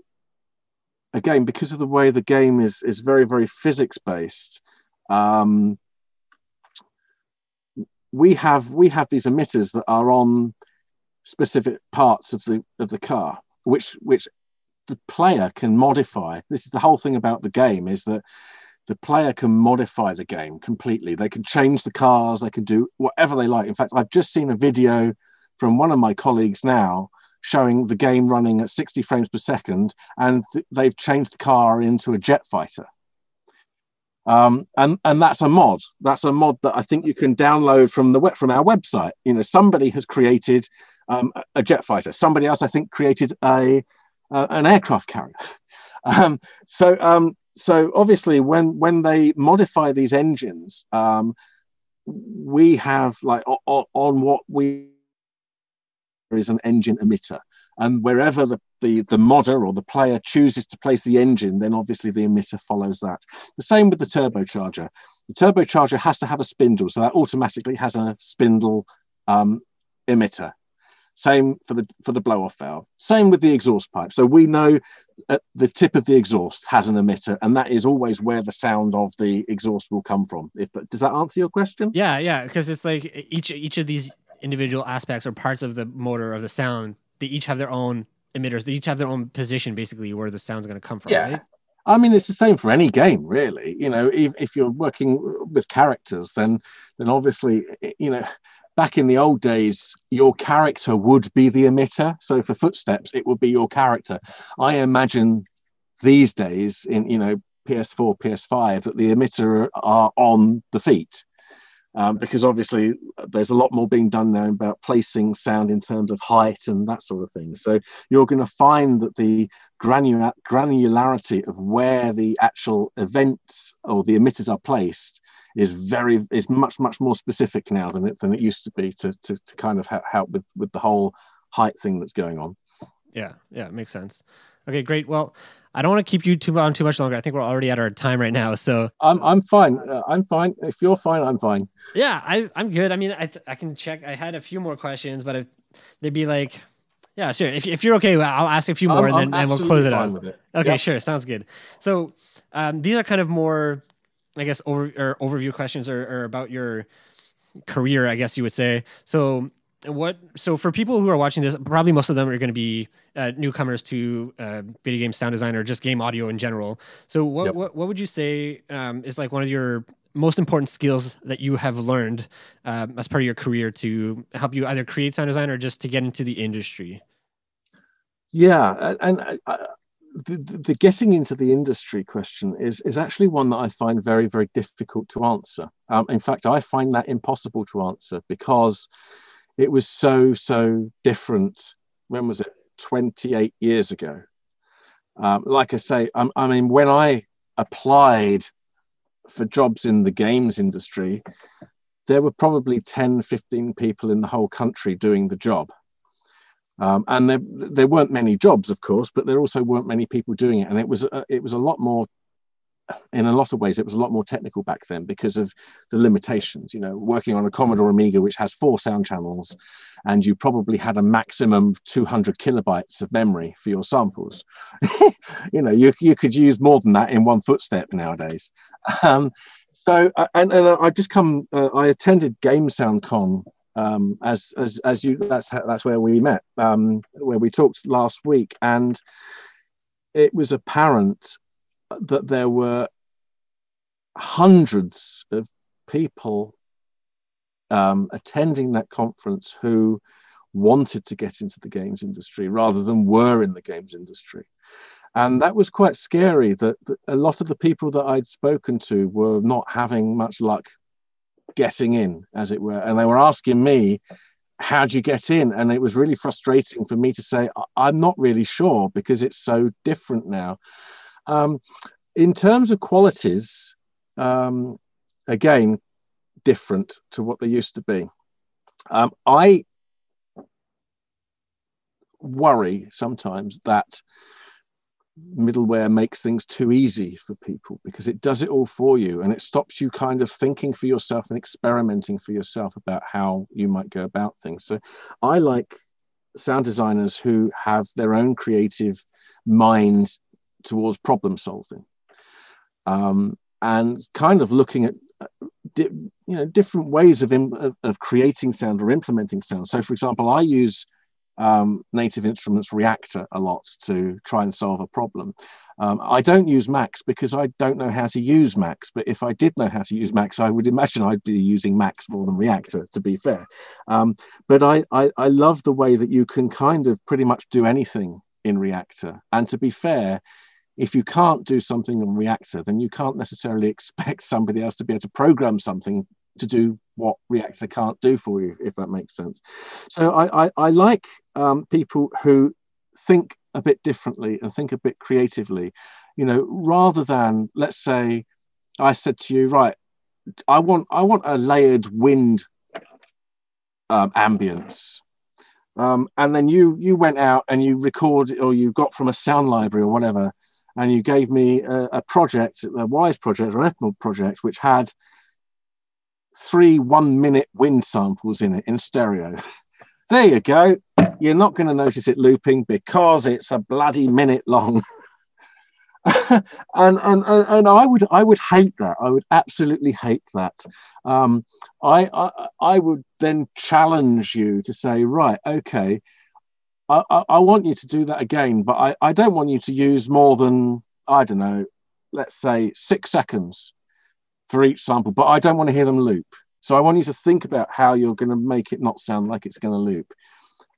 because of the way the game is very, very physics based, we have these emitters that are on specific parts of the car, which the player can modify. This is the whole thing about the game, is that the player can modify the game completely. They can change the cars, they can do whatever they like. In fact, I've just seen a video from one of my colleagues now showing the game running at 60 frames per second, and they've changed the car into a jet fighter. And that's a mod. That's a mod that I think you can download from our website. You know, somebody has created a jet fighter. Somebody else, I think, created an aircraft carrier. So obviously, when they modify these engines, we have like on what we is an engine emitter. And wherever the modder or the player chooses to place the engine, then obviously the emitter follows that. The same with the turbocharger. The turbocharger has to have a spindle, so that automatically has a spindle emitter. Same for the blow-off valve. Same with the exhaust pipe. So we know at the tip of the exhaust has an emitter, and that is always where the sound of the exhaust will come from. Does that answer your question? Yeah, because it's like each of these individual aspects or parts of the motor, of the sound, they each have their own emitters. They each have their own position, basically, where the sound's going to come from. Yeah. Right? I mean, it's the same for any game, really. You know, if you're working with characters, then obviously, you know, back in the old days, your character would be the emitter. So for Footsteps, it would be your character. I imagine these days in, you know, PS4, PS5, that the emitter are on the feet. Because obviously there's a lot more being done now about placing sound in terms of height and that sort of thing. So you're going to find that the granularity of where the actual events or the emitters are placed is much more specific now than it used to be to kind of help with the whole height thing that's going on. Yeah, it makes sense. Okay, great. Well, I don't want to keep you too much longer. I think we're already at our time right now. So I'm fine. I'm fine. If you're fine, I'm fine. Yeah, I'm good. I mean, I can check. I had a few more questions, but they'd be like, yeah, sure. If you're okay, I'll ask a few more and we'll close it up. Okay, yep. Sure. Sounds good. So these are kind of more, I guess, overview questions or about your career, I guess you would say. So for people who are watching this, probably most of them are going to be newcomers to video game sound design or just game audio in general. So what would you say is like one of your most important skills that you have learned as part of your career to help you either create sound design or just to get into the industry? Yeah, and the getting into the industry question is actually one that I find very, very difficult to answer. In fact, I find that impossible to answer because it was so different. When was it? 28 years ago. Like I say, I mean, when I applied for jobs in the games industry, there were probably 10, 15 people in the whole country doing the job. And there weren't many jobs, of course, but there also weren't many people doing it. And it was a lot more, in a lot of ways, it was a lot more technical back then because of the limitations. You know, working on a Commodore Amiga, which has 4 sound channels, and you probably had a maximum of 200 kilobytes of memory for your samples. You know, you could use more than that in one footstep nowadays. So I just I attended Game Sound Con as you. That's where we met, where we talked last week, and it was apparent that there were hundreds of people attending that conference who wanted to get into the games industry rather than were in the games industry. And that was quite scary, that a lot of the people that I'd spoken to were not having much luck getting in, as it were. And they were asking me, how'd you get in? And it was really frustrating for me to say, I'm not really sure, because it's so different now. In terms of qualities, again, different to what they used to be. I worry sometimes that middleware makes things too easy for people, because it does it all for you, and it stops you kind of thinking for yourself and experimenting for yourself about how you might go about things. So I like sound designers who have their own creative mind towards problem solving, and kind of looking at different ways of creating sound or implementing sound. So, for example, I use Native Instruments Reactor a lot to try and solve a problem. I don't use Max because I don't know how to use Max, but if I did know how to use Max, I would imagine I'd be using Max more than Reactor, to be fair. But I love the way that you can kind of pretty much do anything in Reactor. And to be fair, if you can't do something in Reactor, then you can't necessarily expect somebody else to be able to program something to do what Reactor can't do for you, if that makes sense. So I like people who think a bit differently and think a bit creatively, rather than, let's say, I said to you, right, I want a layered wind ambience. And then you went out and you recorded, or you got from a sound library or whatever, and you gave me a project, a Wise project or an Epmod project, which had 3 1-minute wind samples in it in stereo. There you go. You're not going to notice it looping because it's a bloody minute long. and I would hate that. I would absolutely hate that. I would then challenge you to say, right, okay, I want you to do that again, but I don't want you to use more than, I don't know, let's say 6 seconds for each sample, but I don't want to hear them loop. So I want you to think about how you're going to make it not sound like it's going to loop.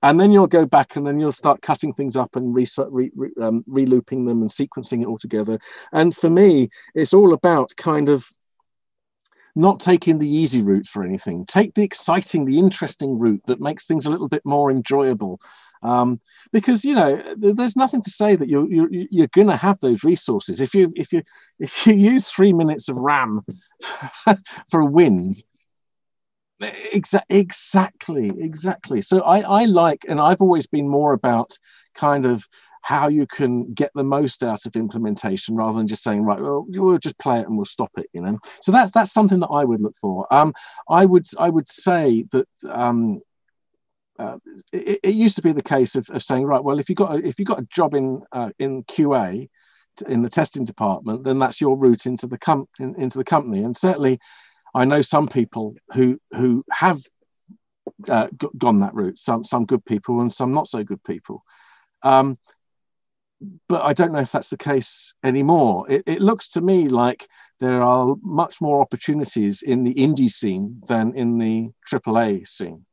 And then you'll go back and then you'll start cutting things up and re-looping them and sequencing it all together. And for me, it's all about kind of not taking the easy route for anything. Take the exciting, the interesting route that makes things a little bit more enjoyable. Because there's nothing to say that you're going to have those resources. If you use 3 minutes of RAM for a wind, exactly. So I like, and I've always been more about kind of how you can get the most out of implementation rather than just saying, right, well, we'll just play it and we'll stop it, So that's something that I would look for. I would say that. It used to be the case of saying, right, well, if you got a job in QA in the testing department, then that's your route into the company. And certainly, I know some people who have gone that route. Some good people and some not so good people. But I don't know if that's the case anymore. It looks to me like there are much more opportunities in the indie scene than in the AAA scene.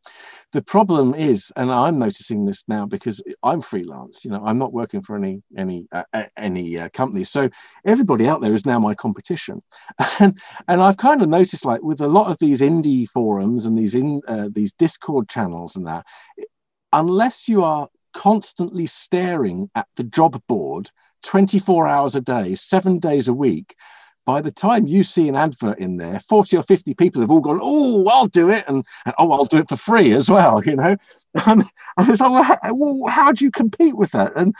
The problem is, and I'm noticing this now because I'm freelance, I'm not working for any company. So everybody out there is now my competition. And I've kind of noticed, like with a lot of these indie forums and these Discord channels and that, unless you are constantly staring at the job board 24 hours a day, 7 days a week, by the time you see an advert in there, 40 or 50 people have all gone, oh, I'll do it. And oh, I'll do it for free as well, you know. And it's like, well, how do you compete with that? And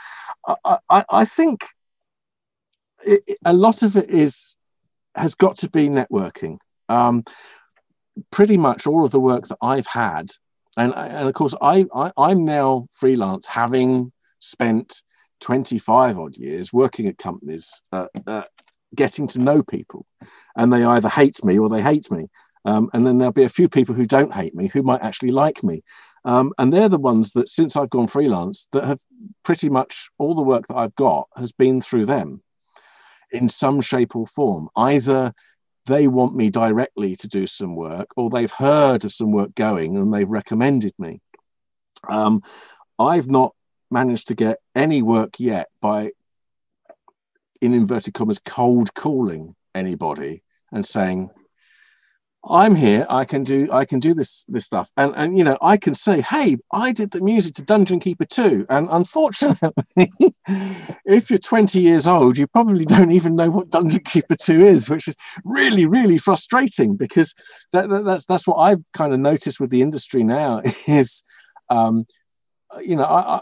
I think a lot of it has got to be networking. Pretty much all of the work that I've had, and of course, I'm now freelance, having spent 25 odd years working at companies, getting to know people, and they either hate me or they hate me. And then there'll be a few people who don't hate me, who might actually like me. And they're the ones that, since I've gone freelance, that have pretty much all the work that I've got has been through them in some shape or form. Either they want me directly to do some work, or they've heard of some work going and they've recommended me. I've not managed to get any work yet by, in inverted commas, cold calling anybody and saying, I'm here, I can do this stuff. And you know, I can say, hey, I did the music to Dungeon Keeper 2. And unfortunately, if you're 20 years old, you probably don't even know what Dungeon Keeper 2 is, which is really, really frustrating, because that's what I've kind of noticed with the industry now is, you know,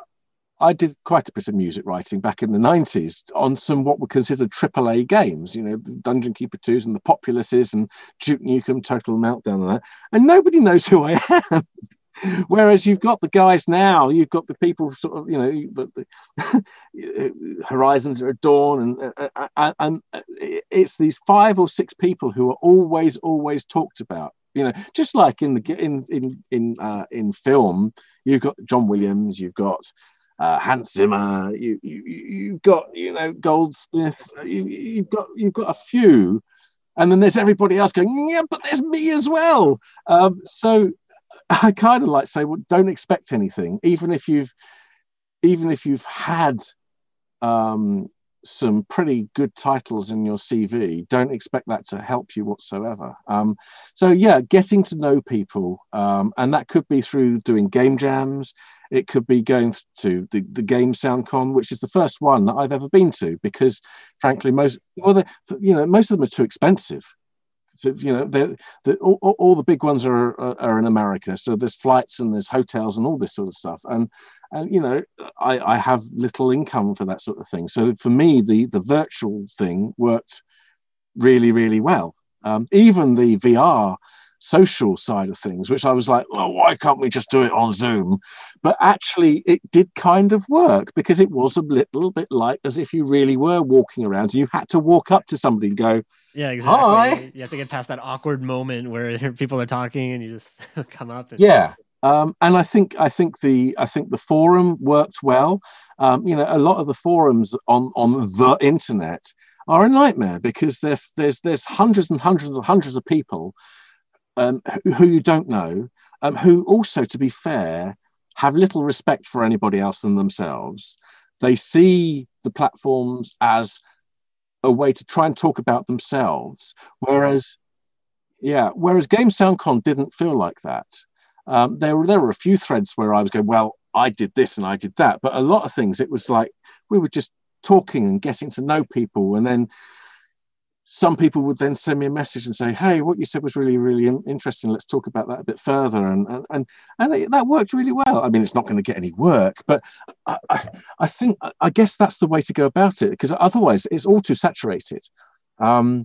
I did quite a bit of music writing back in the 90s on some what were considered AAA games, you know, the Dungeon Keeper 2s and the Populuses and Duke Nukem, Total Meltdown and that. And nobody knows who I am. Whereas you've got the guys now, you've got the people sort of, you know, the Horizon Zero Dawn, and it's these 5 or 6 people who are always talked about. You know, just like in film, you've got John Williams, you've got Hans Zimmer, you've got, you know, Goldsmith, you've got a few, and then there's everybody else going, yeah, but there's me as well. So I kind of like to say, well, don't expect anything, even if you've had some pretty good titles in your CV. Don't expect that to help you whatsoever. So yeah, getting to know people, and that could be through doing game jams. It could be going to the Game SoundCon, which is the first one that I've ever been to, because frankly, most of them are too expensive. So, you know, all the big ones are in America. So there's flights and there's hotels and all this sort of stuff. And you know, I have little income for that sort of thing. So for me, the virtual thing worked really, really well. Even the VR social side of things, which I was like, well, why can't we just do it on Zoom? But actually it did kind of work, because it was a little bit like as if you really were walking around. You had to walk up to somebody and go, yeah, exactly. Hi. You have to get past that awkward moment where people are talking and you just come up. Yeah. And I think the forum worked well. You know, a lot of the forums on the internet are a nightmare, because there's hundreds and hundreds and hundreds of people who you don't know, who also, to be fair, have little respect for anybody else than themselves. They see the platforms as a way to try and talk about themselves, whereas Game SoundCon didn't feel like that. There were a few threads where I was going, well, I did this and I did that, but a lot of things it was like we were just talking and getting to know people, and then some people would then send me a message and say, hey, what you said was really, really interesting. Let's talk about that a bit further. And that worked really well. I mean, it's not going to get any work, but I guess that's the way to go about it, because otherwise it's all too saturated. So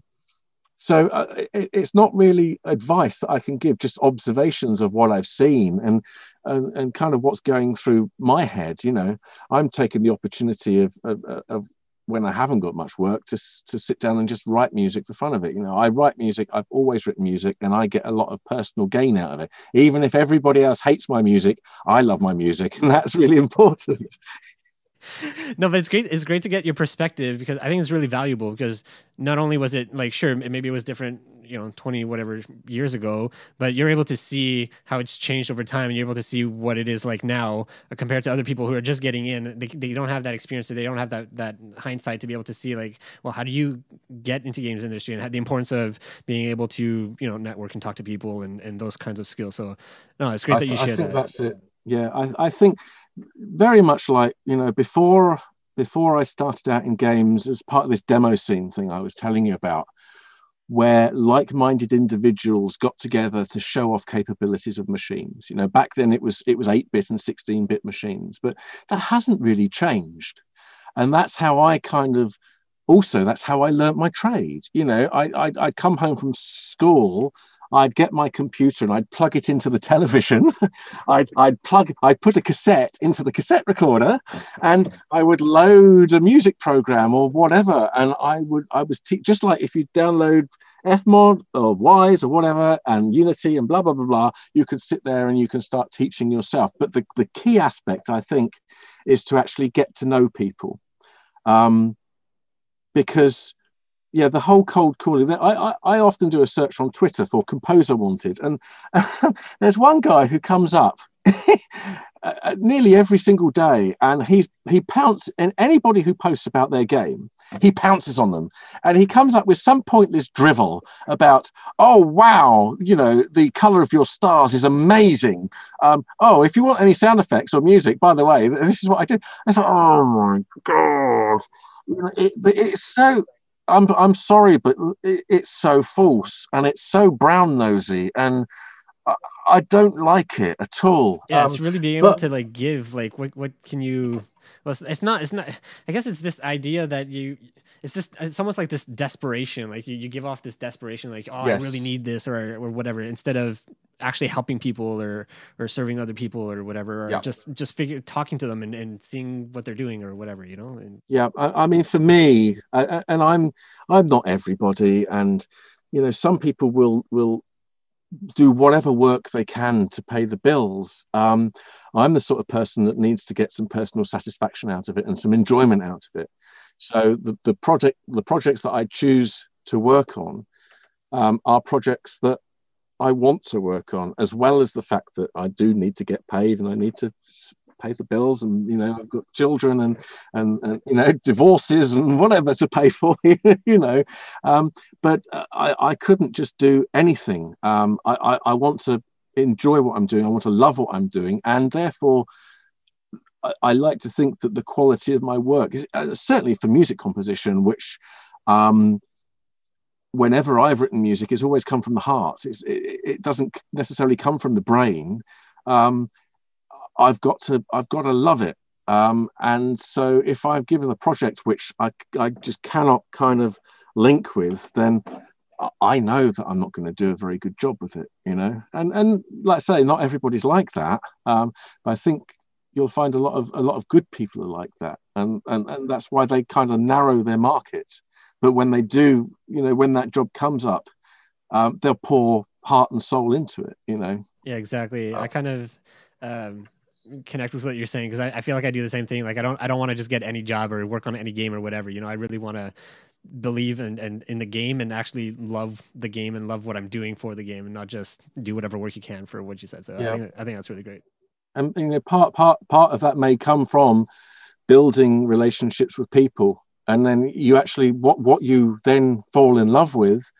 it's not really advice that I can give, just observations of what I've seen and kind of what's going through my head. You know, I'm taking the opportunity of when I haven't got much work to sit down and just write music for fun of it. You know, I write music, I've always written music, and I get a lot of personal gain out of it. Even if everybody else hates my music, I love my music, and that's really important. No, but it's great. It's great to get your perspective, because I think it's really valuable, because not only was it like, sure, maybe it was different, you know, 20 whatever years ago, but you're able to see how it's changed over time, and you're able to see what it is like now compared to other people who are just getting in. They don't have that experience, so they don't have that hindsight to be able to see, like, well, how do you get into games industry, and the importance of being able to, you know, network and talk to people and those kinds of skills. So no, it's great that you share that. That's it. Yeah, I think very much like, before I started out in games, as part of this demo scene thing I was telling you about, where like-minded individuals got together to show off capabilities of machines. Back then it was 8-bit and 16-bit machines, but that hasn't really changed. And that's how I that's how I learnt my trade. I'd come home from school, I'd get my computer and I'd plug it into the television. I'd put a cassette into the cassette recorder, and I would load a music program or whatever. And just like if you download Fmod or Wise or whatever, and Unity and blah, blah, blah, blah, you could sit there and you can start teaching yourself. But the key aspect, I think, is to actually get to know people. Because the whole cold calling. I often do a search on Twitter for composer wanted, and there's one guy who comes up nearly every single day, and he pounces, and anybody who posts about their game, he pounces on them, and he comes up with some pointless drivel about, oh wow, the color of your stars is amazing. Oh, if you want any sound effects or music, by the way, this is what I did. I thought, oh my god, it's so. I'm sorry, but it's so false and it's so brown nosy, and I don't like it at all. Yeah, it's really being able to give what can you? Well, it's not. I guess it's this idea that it's almost like this desperation. Like you give off this desperation, like, oh, yes, I really need this or whatever, instead of actually helping people or serving other people or whatever, or just talking to them and seeing what they're doing or whatever, And, I mean, for me, and I'm not everybody, and some people will do whatever work they can to pay the bills. I'm the sort of person that needs to get some personal satisfaction out of it and some enjoyment out of it. So the projects that I choose to work on are projects that I want to work on, as well as the fact that I do need to get paid and I need to pay the bills, and I've got children and divorces and whatever to pay for, but I couldn't just do anything. I want to enjoy what I'm doing. I want to love what I'm doing, and therefore I like to think that the quality of my work is certainly for music composition, which whenever I've written music, it's always come from the heart. It doesn't necessarily come from the brain. I've got to love it. And so if I've given a project which I just cannot kind of link with, then I know that I'm not going to do a very good job with it, And like I say, not everybody's like that. But I think you'll find a lot of good people are like that, and that's why they kind of narrow their market. But when they do, when that job comes up, they'll pour heart and soul into it, Yeah, exactly. I kind of connect with what you're saying, because I feel like I do the same thing. Like I don't want to just get any job or work on any game or whatever. I really want to believe in the game and actually love the game and love what I'm doing for the game, and not just do whatever work you can for what you said. So yeah. I think that's really great. And part of that may come from building relationships with people. And then you actually, what you then fall in love with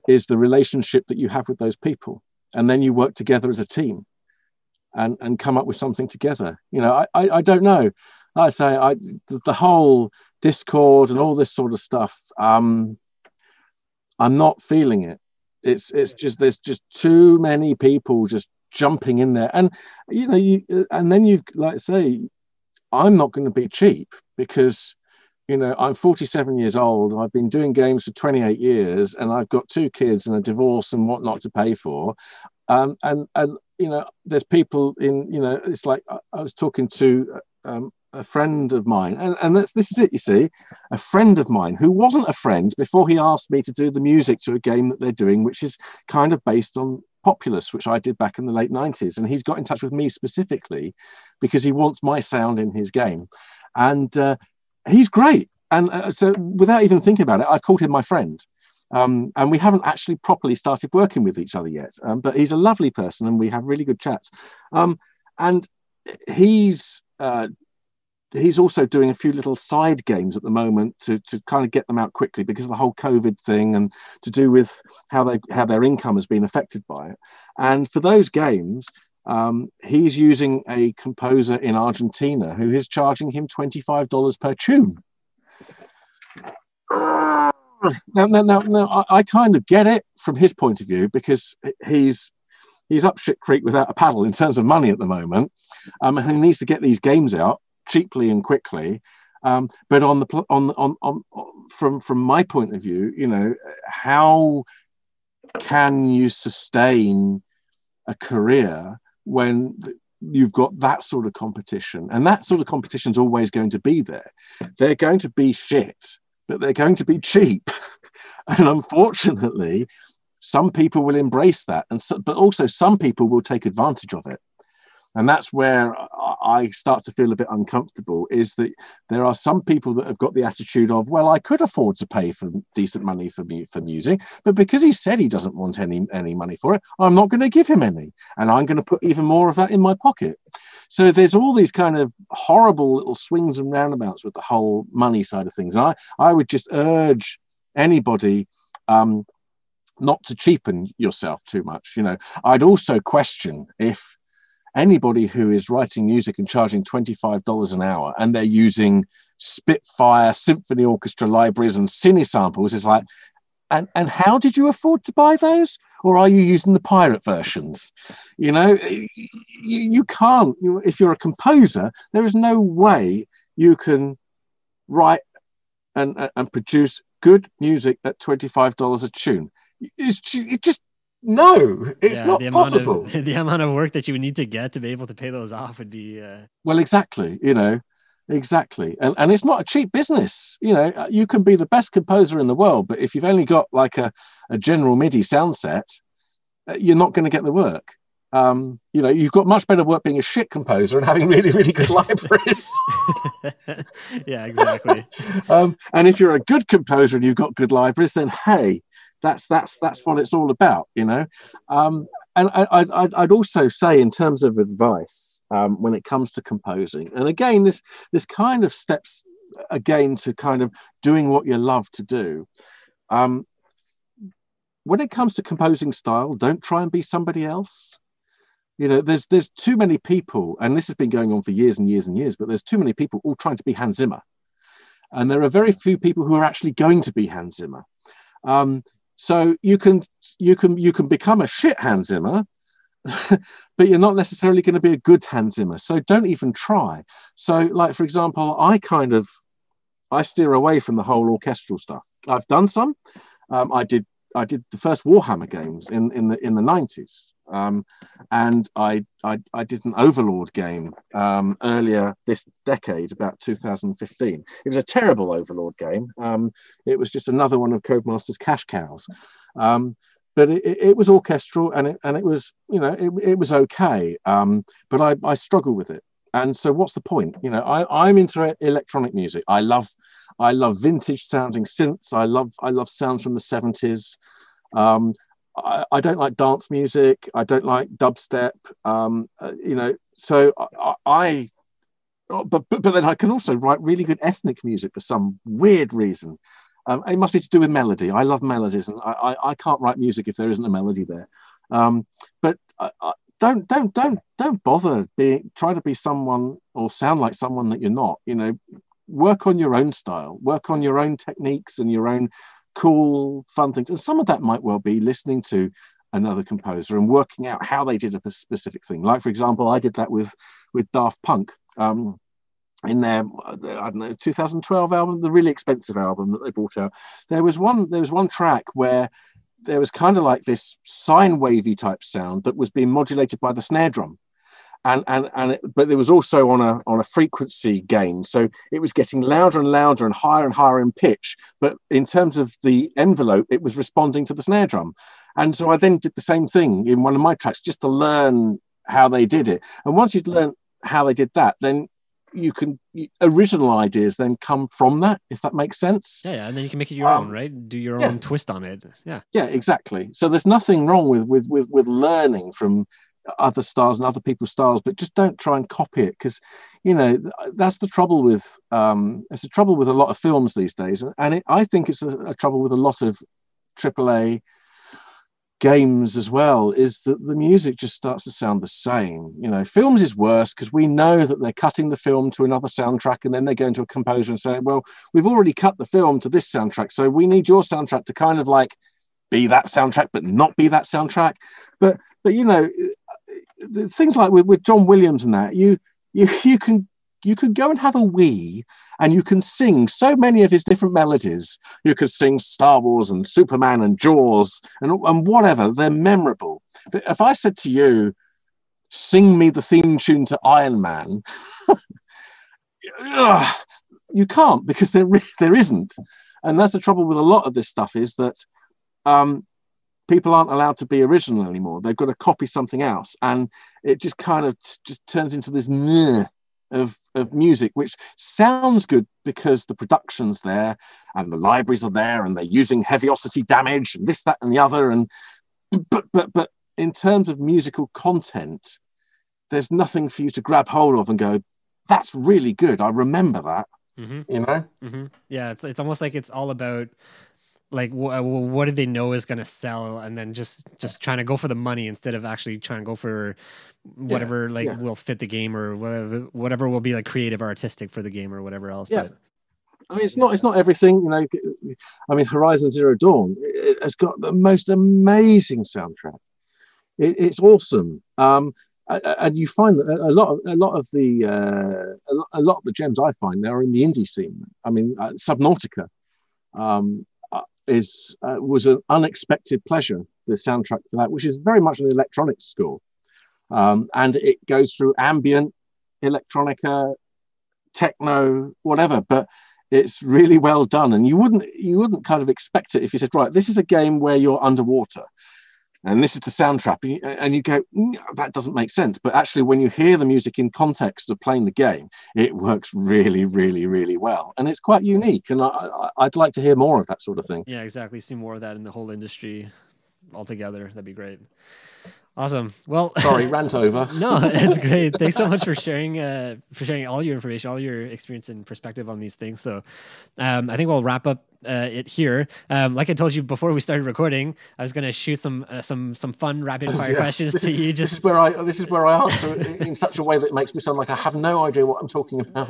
is the relationship that you have with those people. And then you work together as a team and come up with something together. I don't know. Like I say, the whole Discord and all this sort of stuff, I'm not feeling it. It's just, there's just too many people just jumping in there. And, and then you, like I say, I'm not going to be cheap, because I'm 47 years old. I've been doing games for 28 years, and I've got 2 kids and a divorce and whatnot to pay for. And there's people in, it's like I was talking to a friend of mine, and this is it. You see, a friend of mine who wasn't a friend before he asked me to do the music to a game that they're doing, which is kind of based on Populous, which I did back in the late 90s. And he's got in touch with me specifically because he wants my sound in his game. And he's great. And so without even thinking about it, I've called him my friend. And we haven't actually properly started working with each other yet. But he's a lovely person and we have really good chats. And he's also doing a few little side games at the moment to kind of get them out quickly because of the whole COVID thing and to do with how their income has been affected by it. And for those games, He's using a composer in Argentina who is charging him $25 per tune. Now, I kind of get it from his point of view, because he's up shit creek without a paddle in terms of money at the moment, and he needs to get these games out cheaply and quickly. But from my point of view, you know, how can you sustain a career when you've got that sort of competition? And that sort of competition is always going to be there. They're going to be shit, but they're going to be cheap. And unfortunately, some people will embrace that, but also some people will take advantage of it. And that's where I start to feel a bit uncomfortable, is that there are some people that have got the attitude of, well, I could afford to pay for decent money for music, but because he said he doesn't want any money for it, I'm not going to give him any. And I'm going to put even more of that in my pocket. So there's all these kind of horrible little swings and roundabouts with the whole money side of things. And I would just urge anybody not to cheapen yourself too much. You know, I'd also question if anybody who is writing music and charging $25 an hour and they're using Spitfire symphony orchestra libraries and cine samples is like, and how did you afford to buy those? Or are you using the pirate versions? You know, you can't. If you're a composer, there is no way you can write and produce good music at $25 a tune. It's just no, it's not possible. The amount of work that you would need to get to be able to pay those off would be well, exactly, you know, exactly. And it's not a cheap business. You know, you can be the best composer in the world, but if you've only got like a General MIDI sound set, you're not going to get the work. You know, you've got much better work being a shit composer and having really, really good libraries. Yeah, exactly. And if you're a good composer and you've got good libraries, then hey, that's what it's all about, you know. And I'd also say, in terms of advice, when it comes to composing, and again, this kind of steps again to kind of doing what you love to do. When it comes to composing style, don't try and be somebody else. You know, there's too many people, and this has been going on for years and years and years, but there's too many people all trying to be Hans Zimmer. And there are very few people who are actually going to be Hans Zimmer. So you can become a shit Hans Zimmer, but you're not necessarily going to be a good Hans Zimmer. So don't even try. So, like, for example, I steer away from the whole orchestral stuff. I've done some. I did the first Warhammer games in the 90s. And I did an Overlord game earlier this decade, about 2015. It was a terrible Overlord game. It was just another one of Codemaster's cash cows. But it was orchestral, and it was, you know, it was okay. But I struggle with it. And so what's the point? You know, I'm into electronic music. I love vintage sounding synths. I love sounds from the 70s. I don't like dance music. I don't like dubstep. You know, so but then I can also write really good ethnic music for some weird reason. It must be to do with melody. I love melodies, and I can't write music if there isn't a melody there. But don't bother trying to be someone or sound like someone that you're not. You know, work on your own style, work on your own techniques and your own cool, fun things. And some of that might well be listening to another composer and working out how they did a specific thing. Like, for example, I did that with Daft Punk in their, I don't know, 2012 album, the really expensive album that they brought out. There was one track where there was kind of like this sine wavy type sound that was being modulated by the snare drum. But there was also on a frequency gain, so it was getting louder and louder and higher in pitch. But in terms of the envelope, it was responding to the snare drum. And so I then did the same thing in one of my tracks just to learn how they did it. And once you'd learned how they did that, then original ideas then come from that, if that makes sense. Yeah, and then you can make it your own, right? Do your own twist on it. Yeah, exactly. So there's nothing wrong with learning from other styles and other people's styles, but just don't try and copy it, because, you know, that's the trouble with it's a trouble with a lot of films these days, and I think it's a trouble with a lot of AAA games as well is that the music just starts to sound the same. You know, films is worse because we know that they're cutting the film to another soundtrack, and then they go into a composer and say, well, we've already cut the film to this soundtrack, so we need your soundtrack to kind of like be that soundtrack but not be that soundtrack. But you know, things like with John Williams and that, you can go and have a wee and you can sing so many of his different melodies. You could sing Star Wars and Superman and Jaws and whatever. They're memorable. But if I said to you, sing me the theme tune to Iron Man, you can't, because there isn't. And that's the trouble with a lot of this stuff, is that people aren't allowed to be original anymore. They've got to copy something else. And it just kind of just turns into this of music, which sounds good because the production's there and the libraries are there and they're using heaviosity damage and this, that, and the other. And but in terms of musical content, there's nothing for you to grab hold of and go, that's really good, I remember that. You know? Yeah, it's almost like it's all about like what do they know is going to sell, and then just trying to go for the money instead of actually trying to go for whatever will fit the game, or whatever will be like creative or artistic for the game or whatever else. But I mean, it's not everything, you know. I mean, Horizon Zero Dawn, it has got the most amazing soundtrack. It's awesome. And you find that a lot of the gems I find now are in the indie scene. I mean, Subnautica was an unexpected pleasure, the soundtrack for that, which is very much an electronic score, and it goes through ambient, electronica, techno, whatever, but it's really well done. And you wouldn't kind of expect it if you said, right, this is a game where you're underwater and this is the soundtrack, and you go, that doesn't make sense. But actually, when you hear the music in context of playing the game, it works really, really, really well, and it's quite unique. And I'd like to hear more of that sort of thing. Yeah, exactly. See more of that in the whole industry altogether. That'd be great. Awesome. Well, sorry, rant over. No, it's great. Thanks so much for sharing all your information, all your experience and perspective on these things. So, I think we'll wrap up it here. Like I told you before we started recording, I was going to shoot some fun rapid fire questions to you. This is where I answer in such a way that it makes me sound like I have no idea what I'm talking about.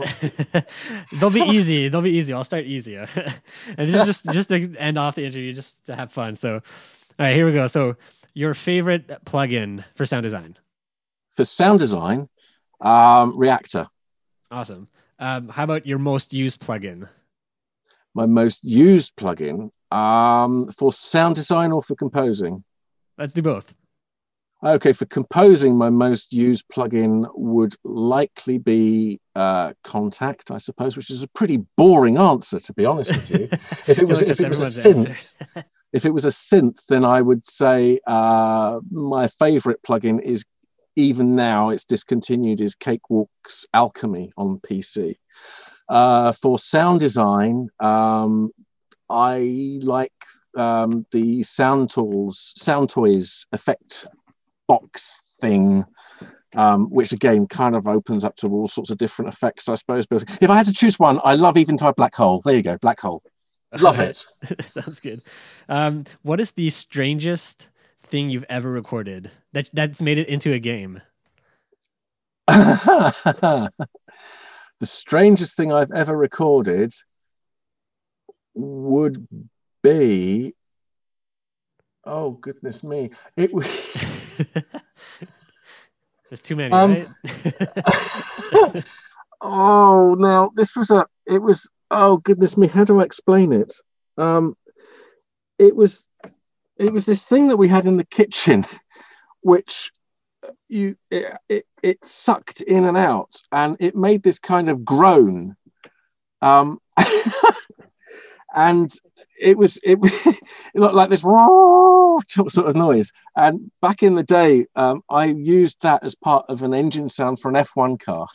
They'll be easy. I'll start easier, and this is just to end off the interview, just to have fun. So, all right, here we go. So, your favorite plugin for sound design? For sound design, Reactor. Awesome. How about your most used plugin? My most used plugin for sound design or for composing? Let's do both. Okay, for composing, my most used plugin would likely be Contact, I suppose, which is a pretty boring answer, to be honest with you. If it was a synth, then I would say my favorite plugin is, even now it's discontinued, is Cakewalk's Alchemy on PC. For sound design, I like the Sound Toys effect box thing, which again kind of opens up to all sorts of different effects, I suppose. But if I had to choose one, I love Eventide Black Hole. There you go, Black Hole. Love it. Sounds good. What is the strangest thing you've ever recorded that's made it into a game? The strangest thing I've ever recorded would be, oh goodness me, it was. There's too many, right? Oh, now it was. Oh goodness me, how do I explain it? It was this thing that we had in the kitchen, which it sucked in and out, and it made this kind of groan, and it looked like this sort of noise. And back in the day, I used that as part of an engine sound for an F1 car.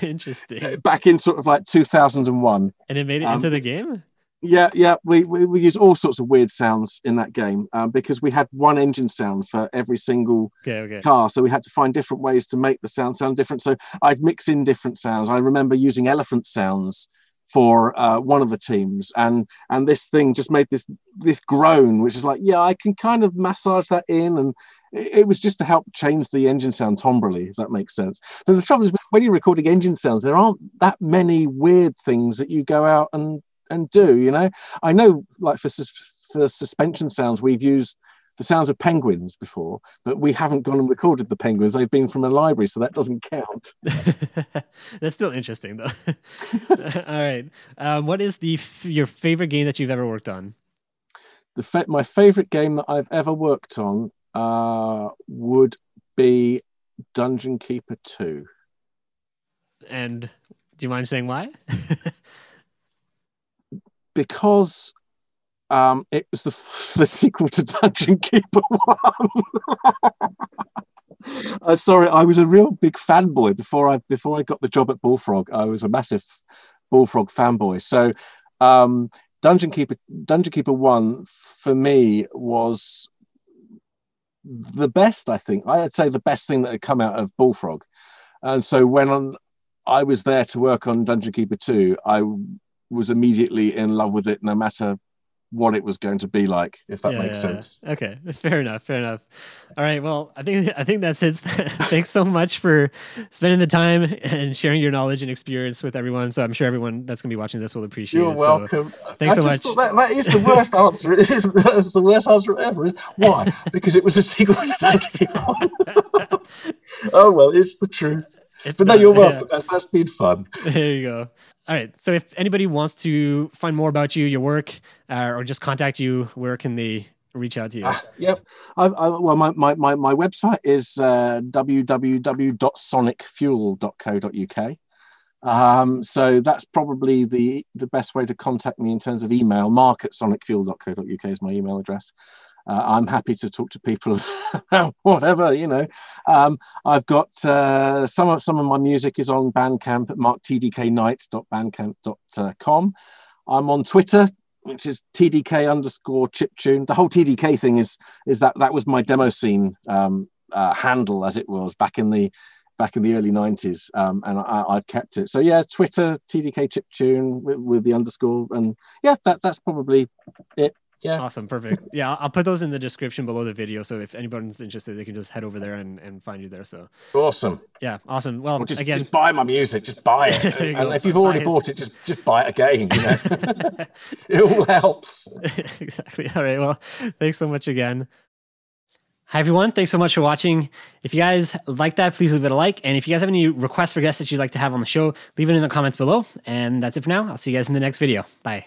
Interesting. Back in sort of like 2001, and it made it into the game. Yeah, we use all sorts of weird sounds in that game because we had one engine sound for every single car, so we had to find different ways to make the sound different. So I'd mix in different sounds. I remember using elephant sounds for one of the teams, and this thing just made this groan, which is like, yeah, I can kind of massage that in, and it was just to help change the engine sound timbrally, if that makes sense. But the trouble is, when you're recording engine sounds, there aren't that many weird things that you go out and do. You know, I know, like for suspension sounds, we've used the sounds of penguins before, but we haven't gone and recorded the penguins. They've been from a library, so that doesn't count. That's still interesting, though. All right. What is your favorite game that you've ever worked on? My favorite game that I've ever worked on would be Dungeon Keeper 2. And do you mind saying why? Because it was the sequel to Dungeon Keeper 1. Sorry, I was a real big fanboy before I got the job at Bullfrog. I was a massive Bullfrog fanboy. So Dungeon Keeper 1 for me was the best, I think. I'd say the best thing that had come out of Bullfrog. And so when I was there to work on Dungeon Keeper 2, I was immediately in love with it, no matter what it was going to be like, if that makes sense. Okay, fair enough. All right, well, I think that's it. Thanks so much for spending the time and sharing your knowledge and experience with everyone. So I'm sure everyone that's going to be watching this will appreciate it. You're welcome. So thanks so much. That is the worst answer. That's the worst answer ever. Why? Because it was a sequel to Dungeon Keeper 1. Oh, well, it's the truth. No, you're welcome. Yeah. That's been fun. There you go. All right. So if anybody wants to find more about you, your work, or just contact you, where can they reach out to you? Yep. Well, my website is www.sonicfuel.co.uk. So that's probably the best way to contact me in terms of email. mark@sonicfuel.co.uk is my email address. I'm happy to talk to people about whatever, you know. I've got some of my music is on Bandcamp at marktdknight.bandcamp.com. I'm on Twitter, which is TDK_chiptune. The whole TDK thing is that was my demo scene handle, as it was back in the early 90s, and I've kept it. So yeah, Twitter TDK chiptune with the underscore, and yeah, that's probably it. Yeah. Awesome. Perfect. Yeah. I'll put those in the description below the video. So if anybody's interested, they can just head over there and find you there. So awesome. Yeah. Awesome. Well, just buy my music, just buy it. And if you've already bought it, just buy it again, you know. It all helps. Exactly. All right. Well, thanks so much again. Hi, everyone. Thanks so much for watching. If you guys like that, please leave it a like. And if you guys have any requests for guests that you'd like to have on the show, leave it in the comments below. And that's it for now. I'll see you guys in the next video. Bye.